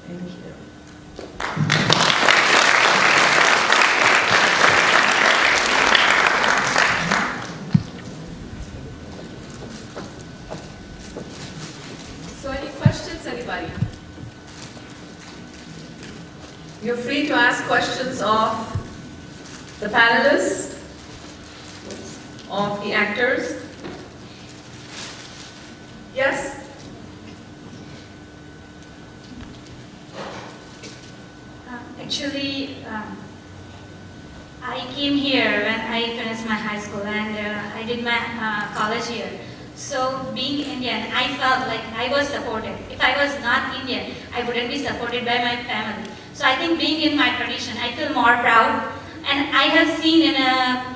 Thank you. So any questions, anybody? You're free to ask questions of the panelists, of the actors. Yes? Actually, I came here when I finished my high school, and I did my college here. So being Indian, I felt like I was supported. If I was not Indian, I wouldn't be supported by my family. So I think being in my tradition, I feel more proud. And I have seen in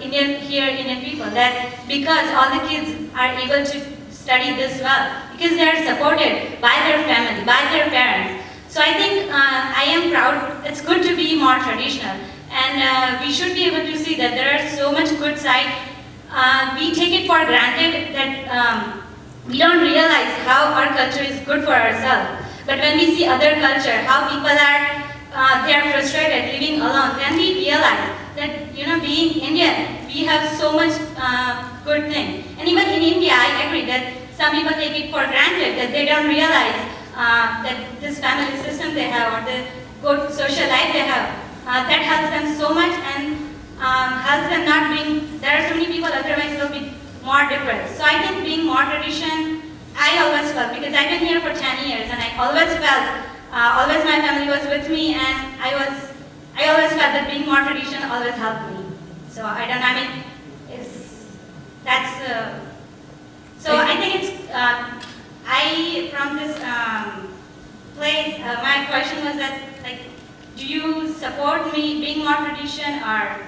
Indian people that because all the kids are able to study this well, because they are supported by their family, by their parents. So I think I am proud. It's good to be more traditional. And we should be able to see that there are so much good side. We take it for granted that we don't realize how our culture is good for ourselves. But when we see other culture, how people are they are frustrated living alone, then we realize that, being Indian, we have so much good thing. And even in India, I agree that some people take it for granted, that they don't realize that this family system they have or the good social life they have that helps them so much and helps them not being, there are so many people otherwise they'll be more depressed. So I think being more tradition, I always felt, because I've been here for 10 years and I always felt, always my family was with me and I always felt that being more tradition always helped me. So I don't know, I mean, so I think it's, from this place, my question was that, like, do you support me being more tradition or,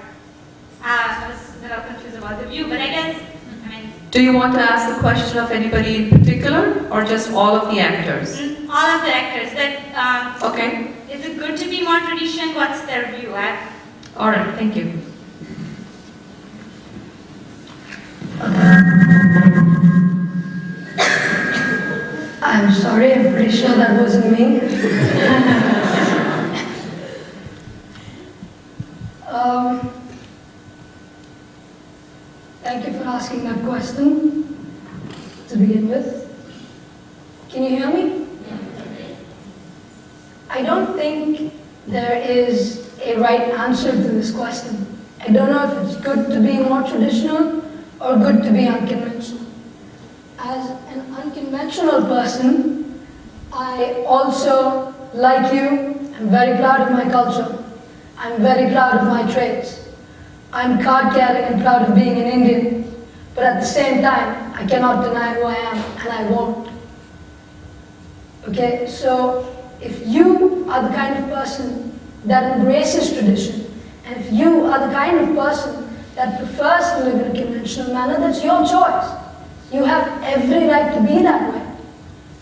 I was a little confused about the view, but I guess, I mean. Do you want to ask the question of anybody in particular or just all of the actors? All of the actors, that, Okay. is it good to be more tradition? What's their view? All right, thank you. I'm sorry, I'm pretty sure that wasn't me. Thank you for asking that question to begin with. Can you hear me? I don't think there is a right answer to this question. I don't know if it's good to be more traditional or good to be unconventional. As an unconventional person, I also, like you, am very proud of my culture. I'm very proud of my traits. I'm card-carrying and proud of being an Indian, but at the same time, I cannot deny who I am, and I won't. Okay, so if you are the kind of person that embraces tradition, and if you are the kind of person that prefers to live in a conventional manner, that's your choice. You have every right to be that way.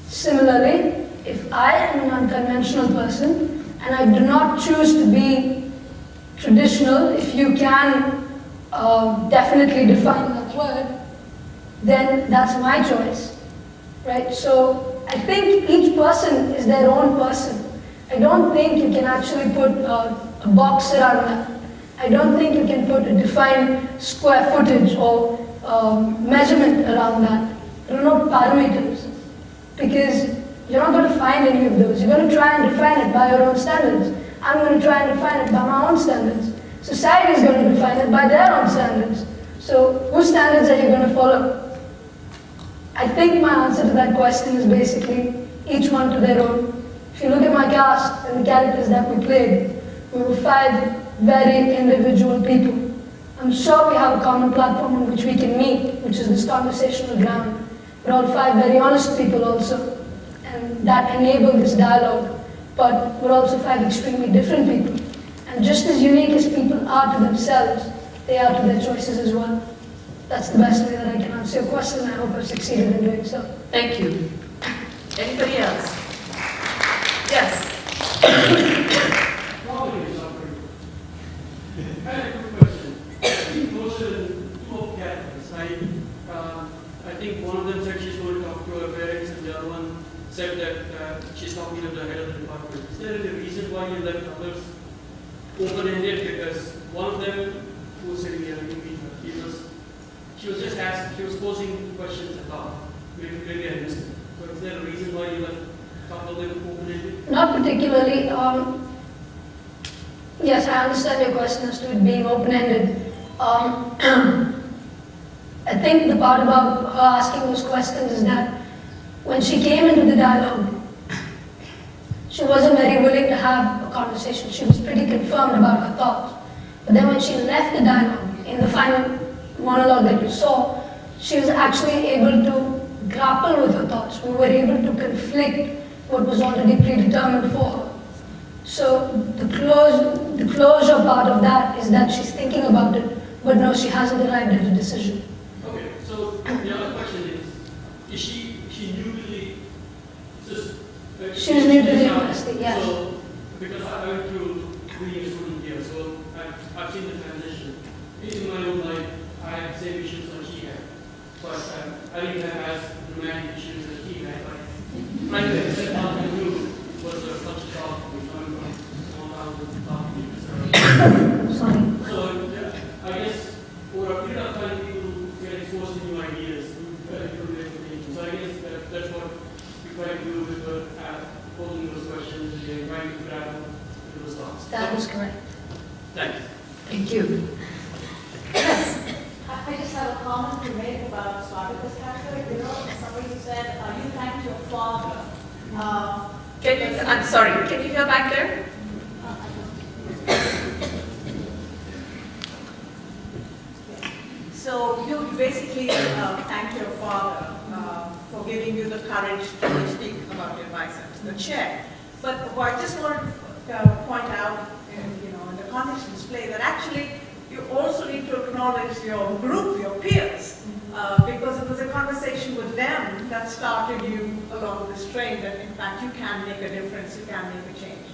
Similarly, if I am an unconventional person, and I do not choose to be traditional, if you can definitely define that word, then that's my choice, right? So I think each person is their own person. I don't think you can actually put a box around that. I don't think you can put a defined square footage or measurement around that. There are no parameters, because you're not going to find any of those. You're going to try and define it by your own standards. I'm going to try and define it by my own standards. Society is going to define it by their own standards. So whose standards are you going to follow? I think my answer to that question is basically each one to their own. If you look at my cast and the characters that we played, we were 5 very individual people. I'm sure we have a common platform on which we can meet, which is this conversational ground. We're all 5 very honest people also, and that enabled this dialogue. But we're also 5 extremely different people. And just as unique as people are to themselves, they are to their choices as well. That's the best way that I can answer your question, and I hope I've succeeded in doing so. Thank you. Anybody else? Yes. I have a quick question. Most of two of Catholics, right? I think one of them said she's going to talk to her parents, and the other one said that she's talking to the head of the department. Is there any reason why you left others open-ended? Because one of them, who was sitting here, she was just asking, she was posing questions and thought. Maybe I missed it. But is there a reason why you left a couple of them open-ended? Not particularly. Yes, I understand your question as to it being open-ended. I think the part about her asking those questions is that when she came into the dialogue, she wasn't very willing to have a conversation. She was pretty confirmed about her thoughts. But then when she left the dialogue, in the final monologue that you saw, she was actually able to grapple with her thoughts. We were able to conflict what was already predetermined for her. So the closure part of that is that she's thinking about it, but no, she hasn't arrived at a decision. Okay, so the other question is she new to the She was new to the university, yes. So, because I went through being a student here, so I've seen the transition. In my own life, I had the same issues that she had, but I didn't have as dramatic issues as she had. But frankly, I said nothing to do was such a shock to me coming from small town to talking. Sorry. So, yeah, I guess for a period of time, people get exposed to new ideas, to different expectations. So I guess that's what we try to do with posing those questions and trying to grab those thoughts. That is correct. Thank you. Yes. I just have a comment to make about Swagata's character. You know, somebody said, you thanked your father. I'm sorry, can you hear back there? So you basically thank your father for giving you the courage to speak about your biceps, the chair. But what I just wanted to point out, in the context of display, that actually you also need to acknowledge your group, your peers, because it was a conversation with them that started you along this train that in fact you can make a difference, you can make a change.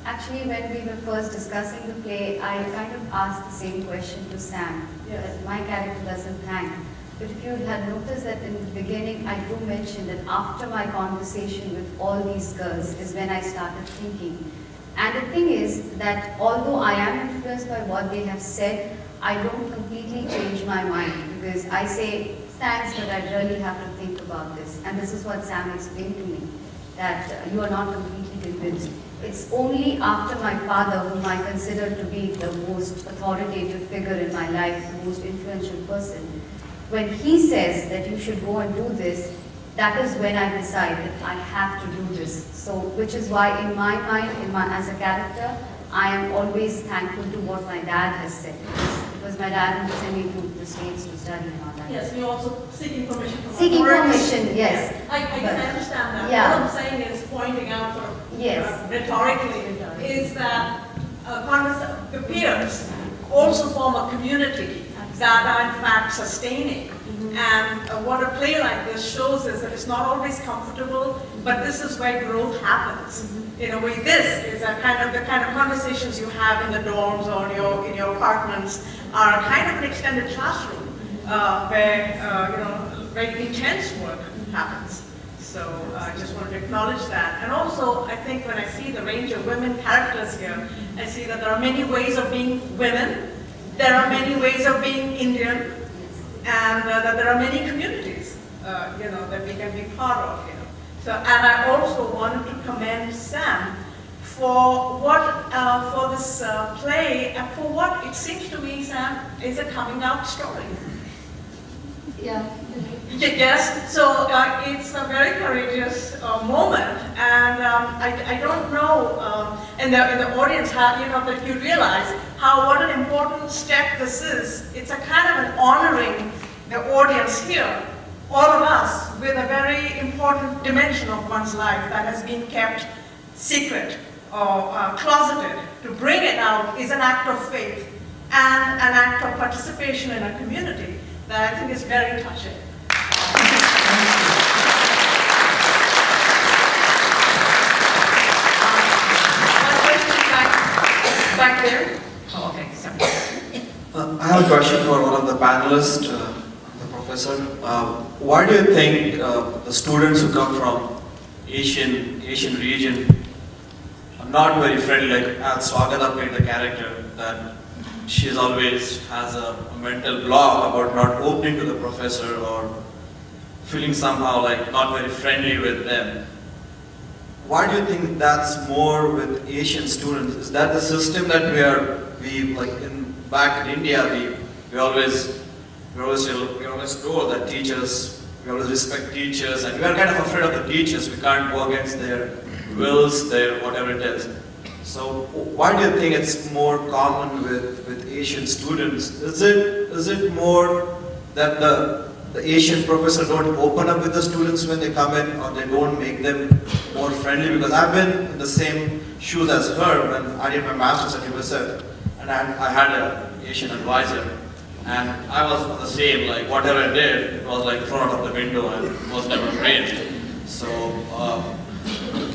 Actually, when we were first discussing the play, I kind of asked the same question to Sam. Yes. That my character doesn't thank. But if you had noticed that in the beginning, I do mention that after my conversation with all these girls is when I started thinking. And the thing is that although I am influenced by what they have said, I don't completely change my mind because I say, thanks, but I really have to think about this. And this is what Sam explained to me, that you are not completely convinced. It's only after my father, whom I consider to be the most authoritative figure in my life, the most influential person, when he says that you should go and do this, that is when I decide that I have to do this. So, which is why in my mind, as a character, I am always thankful to what my dad has said. Because my dad would send me to the States to study and all that. Yes, you're also seeking permission from Seeking authorities. permission, yes. I understand that. Yeah. What I'm saying is pointing out sort of Yes. rhetorically is that the peers also form a community that are in fact sustaining. And what a play like this shows is that it's not always comfortable, but this is where growth happens. In a way, this is the kind of conversations you have in the dorms or in your apartments are kind of an extended classroom where very intense work happens. So I just wanted to acknowledge that. And also, I think when I see the range of women characters here, I see that there are many ways of being women, there are many ways of being Indian, and that there are many communities, that we can be part of. So, and I also wanted to commend Sam for for this play, and for what it seems to me, Sam, is a coming out story. Yeah. Yes, so it's a very courageous moment, and I don't know, in the audience, how that you realize what an important step this is. It's a kind of an honoring the audience here, all of us, with a very important dimension of one's life that has been kept secret or closeted. To bring it out is an act of faith and an act of participation in a community that I think is very touching. One question back there. Oh, okay, sorry. I have a question for one of the panelists, the professor. Why do you think the students who come from Asian region are not very friendly? Like as Swagata played the character, that she's always has a mental block about not opening to the professor or feeling somehow like not very friendly with them. Why do you think that's more with Asian students? Is that the system that back in India, we always told that we always respect teachers, and we are kind of afraid of the teachers. We can't go against their wills, their whatever it is. So why do you think it's more common with Asian students? Is it more that the Asian professors don't open up with the students when they come in, or they don't make them more friendly? Because I've been in the same shoes as her when I did my master's at USF, and I had an Asian advisor, and I was the same, like whatever I did, it was like thrown out of the window and was never praised. So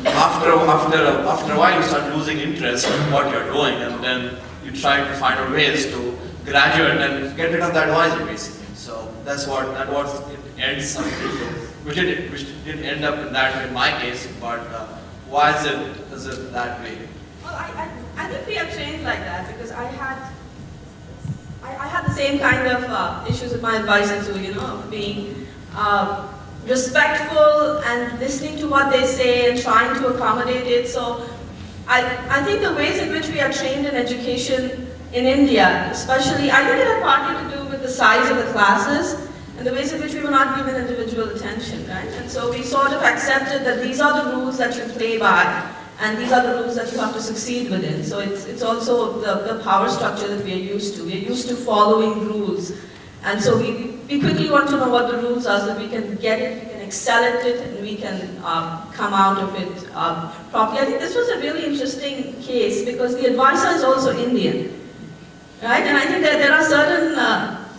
after a while you start losing interest in what you're doing, and then you try to find ways to graduate and get rid of the advisor basically. So that was it ends something, which didn't end up in that in my case, but why is it that way? Well, I think we have changed like that because I had the same kind of issues with my advisor too, being respectful and listening to what they say and trying to accommodate it. So I think the ways in which we are trained in education in India, especially, I think it had partly to do with the size of the classes and the ways in which we were not given individual attention, right? And so we sort of accepted that these are the rules that you play by, and these are the rules that you have to succeed within. So it's also the power structure that we are used to. We are used to following rules. And so we quickly want to know what the rules are so that we can get it, we can excel at it, and we can come out of it properly. I think this was a really interesting case because the advisor is also Indian, right? And I think that there are certain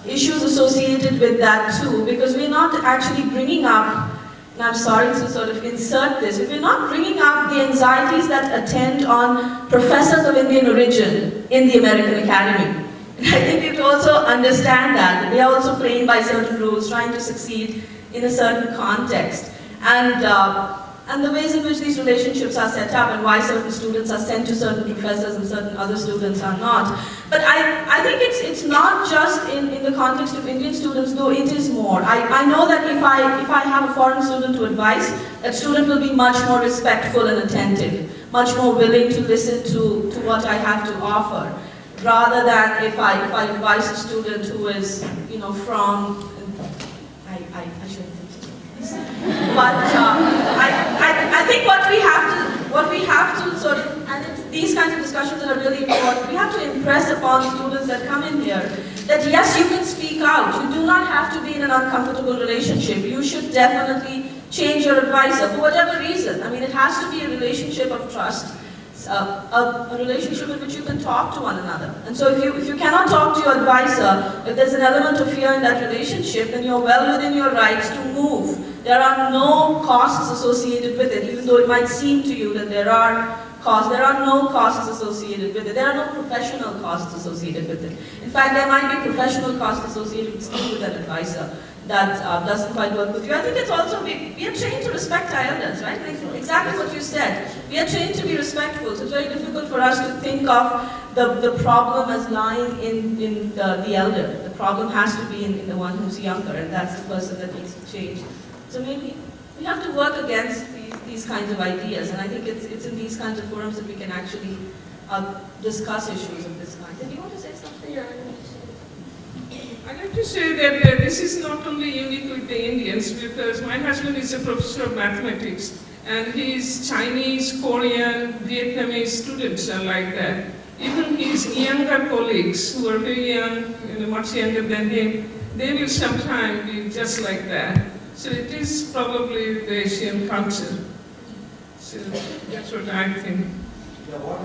issues associated with that too, because we're not actually bringing up, and I'm sorry to sort of insert this, but we're not bringing up the anxieties that attend on professors of Indian origin in the American Academy. And I think you have to also understand that they are also playing by certain rules, trying to succeed in a certain context. And the ways in which these relationships are set up and why certain students are sent to certain professors and certain other students are not. But I think it's not just in the context of Indian students, though it is more. I know that if I have a foreign student to advise, that student will be much more respectful and attentive, much more willing to listen to what I have to offer, rather than if I advise a student who is, from, I shouldn't think so. But I think what we have to sort of, and it's these kinds of discussions that are really important, we have to impress upon students that come in here that yes, you can speak out. You do not have to be in an uncomfortable relationship. You should definitely change your advisor for whatever reason. I mean, it has to be a relationship of trust. A relationship in which you can talk to one another. And so if you cannot talk to your advisor, if there's an element of fear in that relationship, then you're well within your rights to move. There are no costs associated with it, even though it might seem to you that there are costs. There are no costs associated with it. There are no professional costs associated with it. In fact, there might be professional costs associated with staying with that advisor that doesn't quite work with you. I think it's also, we are trained to respect our elders, right? Like exactly what you said. We are trained to be respectful, so it's very difficult for us to think of the problem as lying in the elder. The problem has to be in the one who's younger, and that's the person that needs to change. So maybe we have to work against these kinds of ideas, and I think it's in these kinds of forums that we can actually discuss issues of this kind. Did you want to say something? Yeah. I'd like to say that this is not only unique with the Indians, because my husband is a professor of mathematics, and his Chinese, Korean, Vietnamese students are like that. Even his younger colleagues, who are very young, much younger than him, they will sometimes be just like that. So it is probably the Asian culture. So that's what I think. Yeah, what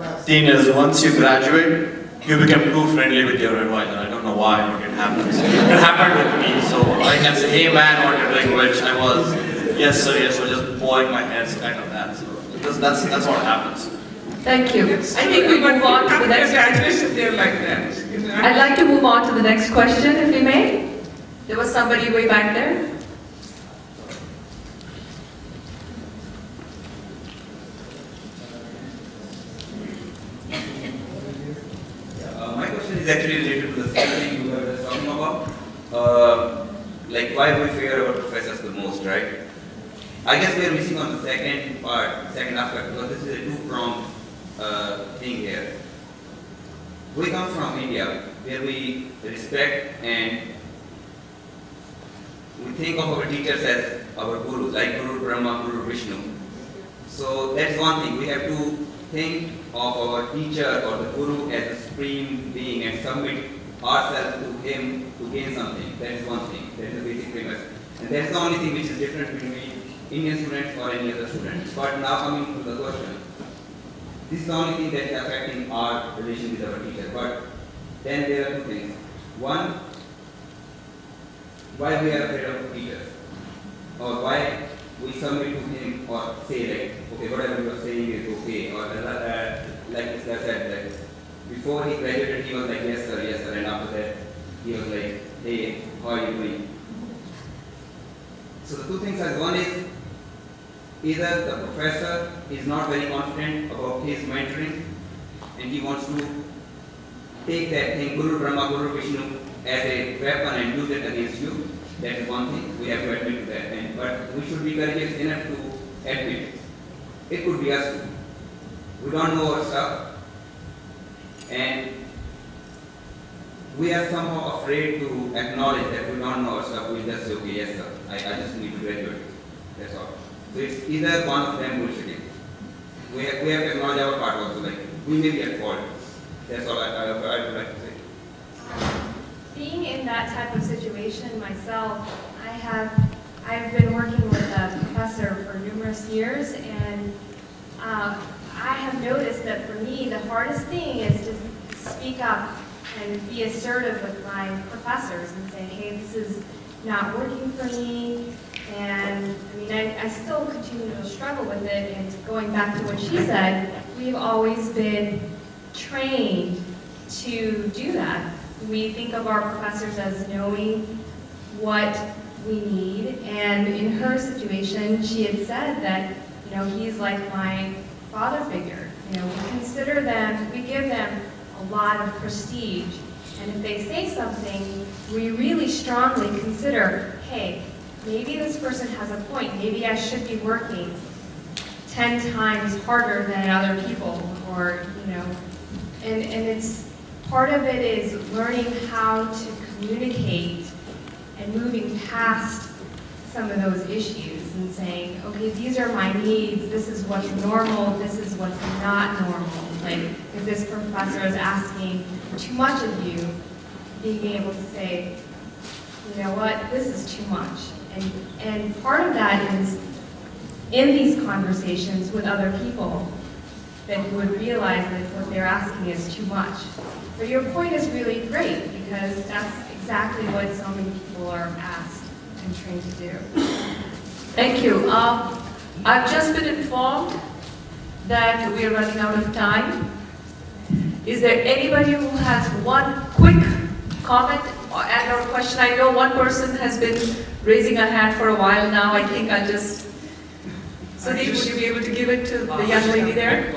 I've seen is once you graduate, you become too friendly with your advisor. I don't know why, but it happens. It happened with me, so I can say, hey man, what you're doing, which I was, yes sir, just bowing my head, kind of that. So that's what happens. Thank you. I think we move on to the next question. They're like that. I'd like to move on to the next question, if we may. There was somebody way back there. My question is actually related to the same thing you were just talking about. Like why we fear our professors the most, right? I guess we are missing on the second aspect, because this is a two-pronged thing here. We come from India, where we respect and we think of our teachers as our gurus, like Guru Brahma, Guru Vishnu. So that's one thing. We have to think of our teacher or the guru as a supreme being and submit ourselves to him to gain something. That is one thing. That is the basic premise. And that's the only thing which is different between Indian students or any other students. But now coming to the question. This is the only thing that is affecting our relation with our teacher. But then there are two things. One, why we are afraid of teachers, or why we submit to him or say like, okay, whatever you are saying is okay, or like Mr. said, that before he graduated he was like, yes sir, and after that he was like, hey, how are you doing? So the two things are, one is, either the professor is not very confident about his mentoring and he wants to take that thing, Guru Brahma, Guru Vishnu, as a weapon and use it against you. That is one thing, we have to admit to that. But we should be courageous enough to admit it. It could be us too. we don't know our stuff, and we are somehow afraid to acknowledge that we don't know our stuff. We just say, okay, yes sir, I just need to graduate. That's all. So it's either one of them bullshitting. We have to acknowledge our part also, like we may be at fault. That's all I would like to say. Being in that type of situation myself, I've been working with a professor for numerous years, and I have noticed that for me, the hardest thing is to speak up and be assertive with my professors and say, hey, this is not working for me. And I mean, I still continue to struggle with it. And going back to what she said, we've always been trained to do that. We think of our professors as knowing what we need. And in her situation, she had said that, you know, he's like my father figure. You know, we consider them, we give them a lot of prestige. And if they say something, we really strongly consider, hey, maybe this person has a point. Maybe I should be working 10 times harder than other people, or, you know, and it's, part of it is learning how to communicate and moving past some of those issues and saying, okay, these are my needs, this is what's normal, this is what's not normal. Like, if this professor is asking too much of you, being able to say, you know what, this is too much. And part of that is in these conversations with other people that you would realize that what they're asking is too much. But your point is really great, because that's exactly what so many people are asked and trained to do. Thank you. I've just been informed that we are running out of time. Is there anybody who has one quick comment and or question? I know one person has been raising a hand for a while now. I think I'll just... Sudeep, would you be able to give it to the young lady there?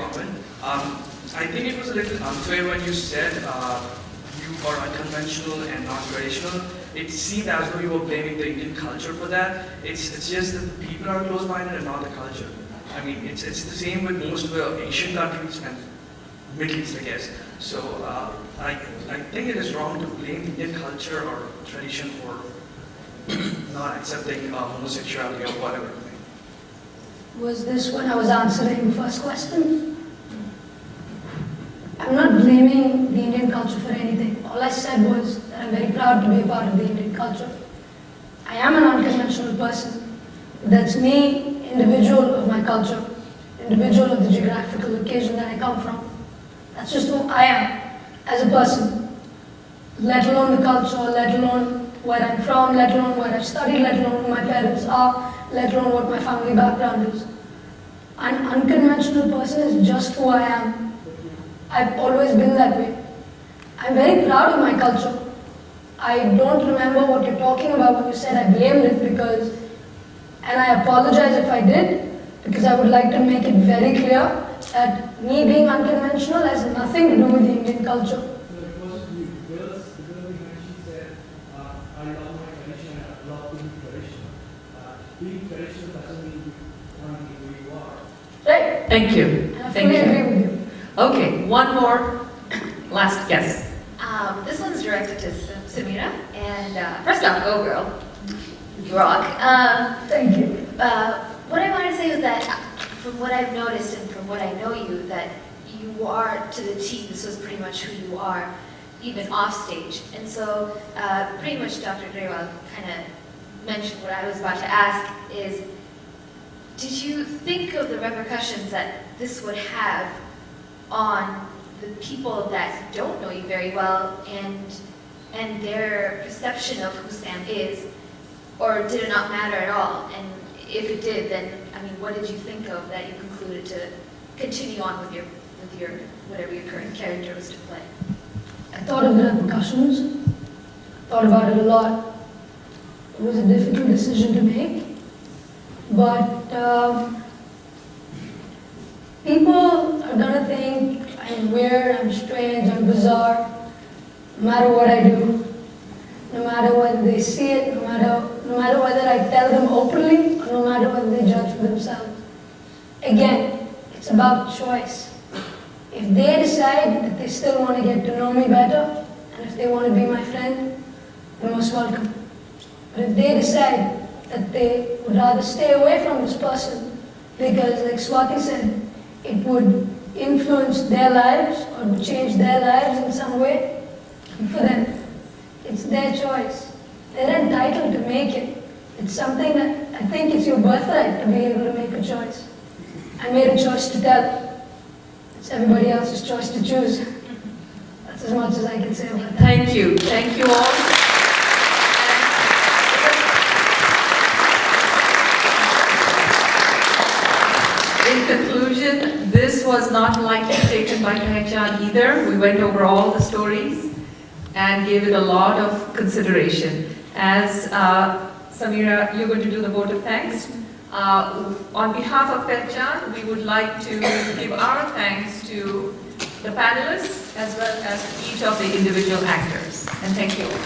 I think it was a little unfair when you said you are unconventional and not traditional. It seemed as though you were blaming the Indian culture for that. It's just that the people are close-minded and not the culture. I mean, it's the same with most of the Asian countries and Middle East, I guess. So I think it is wrong to blame Indian culture or tradition for not accepting homosexuality or whatever. Was this when I was answering the first question? I'm not blaming the Indian culture for anything. All I said was that I'm very proud to be a part of the Indian culture. I am an unconventional person. That's me, individual of my culture, individual of the geographical location that I come from. That's just who I am as a person. Let alone the culture, let alone where I'm from, let alone where I've studied, let alone who my parents are, let alone what my family background is. An unconventional person is just who I am. I've always been that way. I'm very proud of my culture. I don't remember what you're talking about when you said I blamed it because, and I apologize if I did, because I would like to make it very clear that me being unconventional has nothing to do with the Indian culture. It wasn't you. The girl behind, she said, I love my tradition, I love being traditional. Being traditional doesn't mean you want to be who you are. Right? Thank you. I Thank fully you. agree with you. Okay, one more. Last guess. This one's directed to Samira. And first off, go girl. You rock. Thank you. What I wanted to say was that from what I've noticed and from what I know you, that you are to the T, this was pretty much who you are, even off stage. And so pretty much Dr. Grewal kind of mentioned what I was about to ask is, did you think of the repercussions that this would have on the people that don't know you very well and their perception of who Sam is, or did it not matter at all? And if it did, then I mean, what did you think of that you concluded to continue on with your whatever your current character was to play? I thought of the repercussions, thought about it a lot. It was a difficult decision to make, but people are gonna think I'm weird, I'm strange, I'm bizarre, no matter what I do, no matter whether they see it, no matter whether I tell them openly, or no matter whether they judge for themselves. Again, it's about choice. If they decide that they still want to get to know me better, and if they want to be my friend, they're most welcome. But if they decide that they would rather stay away from this person, because like Swati said, it would influence their lives or would change their lives in some way, for them, it's their choice. They're entitled to make it. It's something that I think it's your birthright to be able to make a choice. I made a choice to tell. It's everybody else's choice to choose. That's as much as I can say about that. Thank you. Thank you all. In conclusion, this was not lightly taken by Pehchan either. We went over all the stories and gave it a lot of consideration. As Samira, you're going to do the vote of thanks. On behalf of Pehchan, we would like to give our thanks to the panelists as well as each of the individual actors. And thank you all.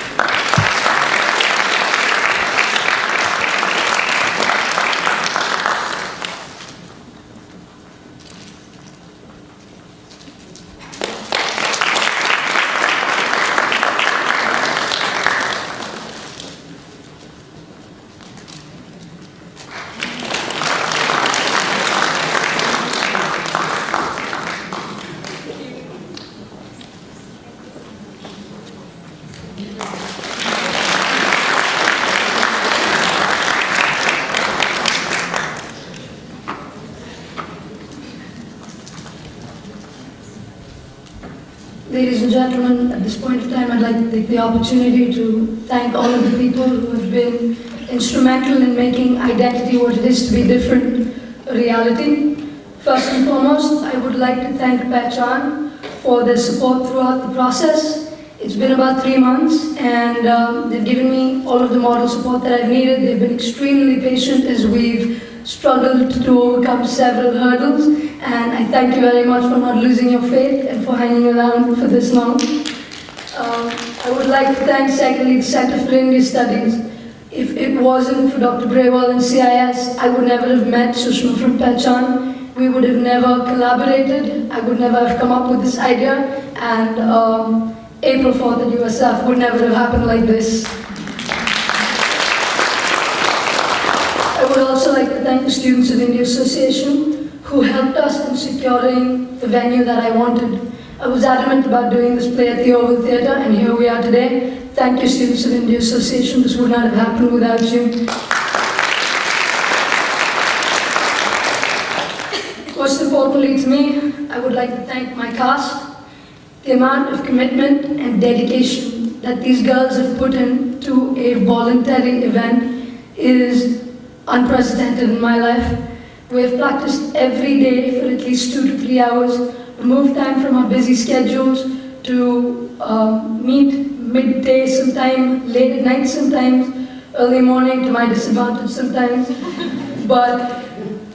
Ladies and gentlemen, at this point of time, I'd like to take the opportunity to thank all of the people who have been instrumental in making identity what it is to be different a reality. First and foremost, I would like to thank Pehchan for their support throughout the process. It's been about 3 months, and they've given me all of the moral support that I've needed. They've been extremely patient as we've struggled to overcome several hurdles, and I thank you very much for not losing your faith and for hanging around for this long. I would like to thank secondly the Center for India Studies. If it wasn't for Dr. Brewal and CIS, I would never have met Sushma from Pehchan. We would have never collaborated. I would never have come up with this idea, and April 4th at USF would never have happened like this. I would also like to thank the Students of India Association who helped us in securing the venue that I wanted. I was adamant about doing this play at the Oval Theatre, and here we are today. Thank you, Students of India Association. This would not have happened without you. Most importantly to me, I would like to thank my cast. The amount of commitment and dedication that these girls have put into a voluntary event is unprecedented in my life. We have practiced every day for at least 2 to 3 hours, removed time from our busy schedules to meet midday sometime, late at night sometimes, early morning to my disadvantage sometimes. But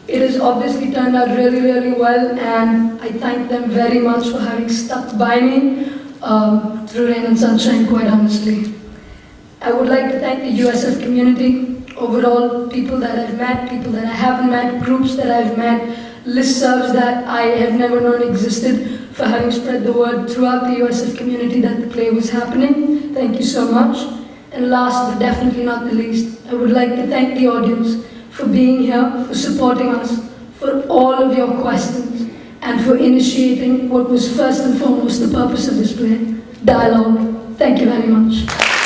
it has obviously turned out really, really well, and I thank them very much for having stuck by me through rain and sunshine, quite honestly. I would like to thank the USF community, overall, people that I've met, people that I haven't met, groups that I've met, listservs that I have never known existed, for having spread the word throughout the USF community that the play was happening. Thank you so much. And last but definitely not the least, I would like to thank the audience for being here, for supporting us, for all of your questions, and for initiating what was first and foremost the purpose of this play, dialogue. Thank you very much.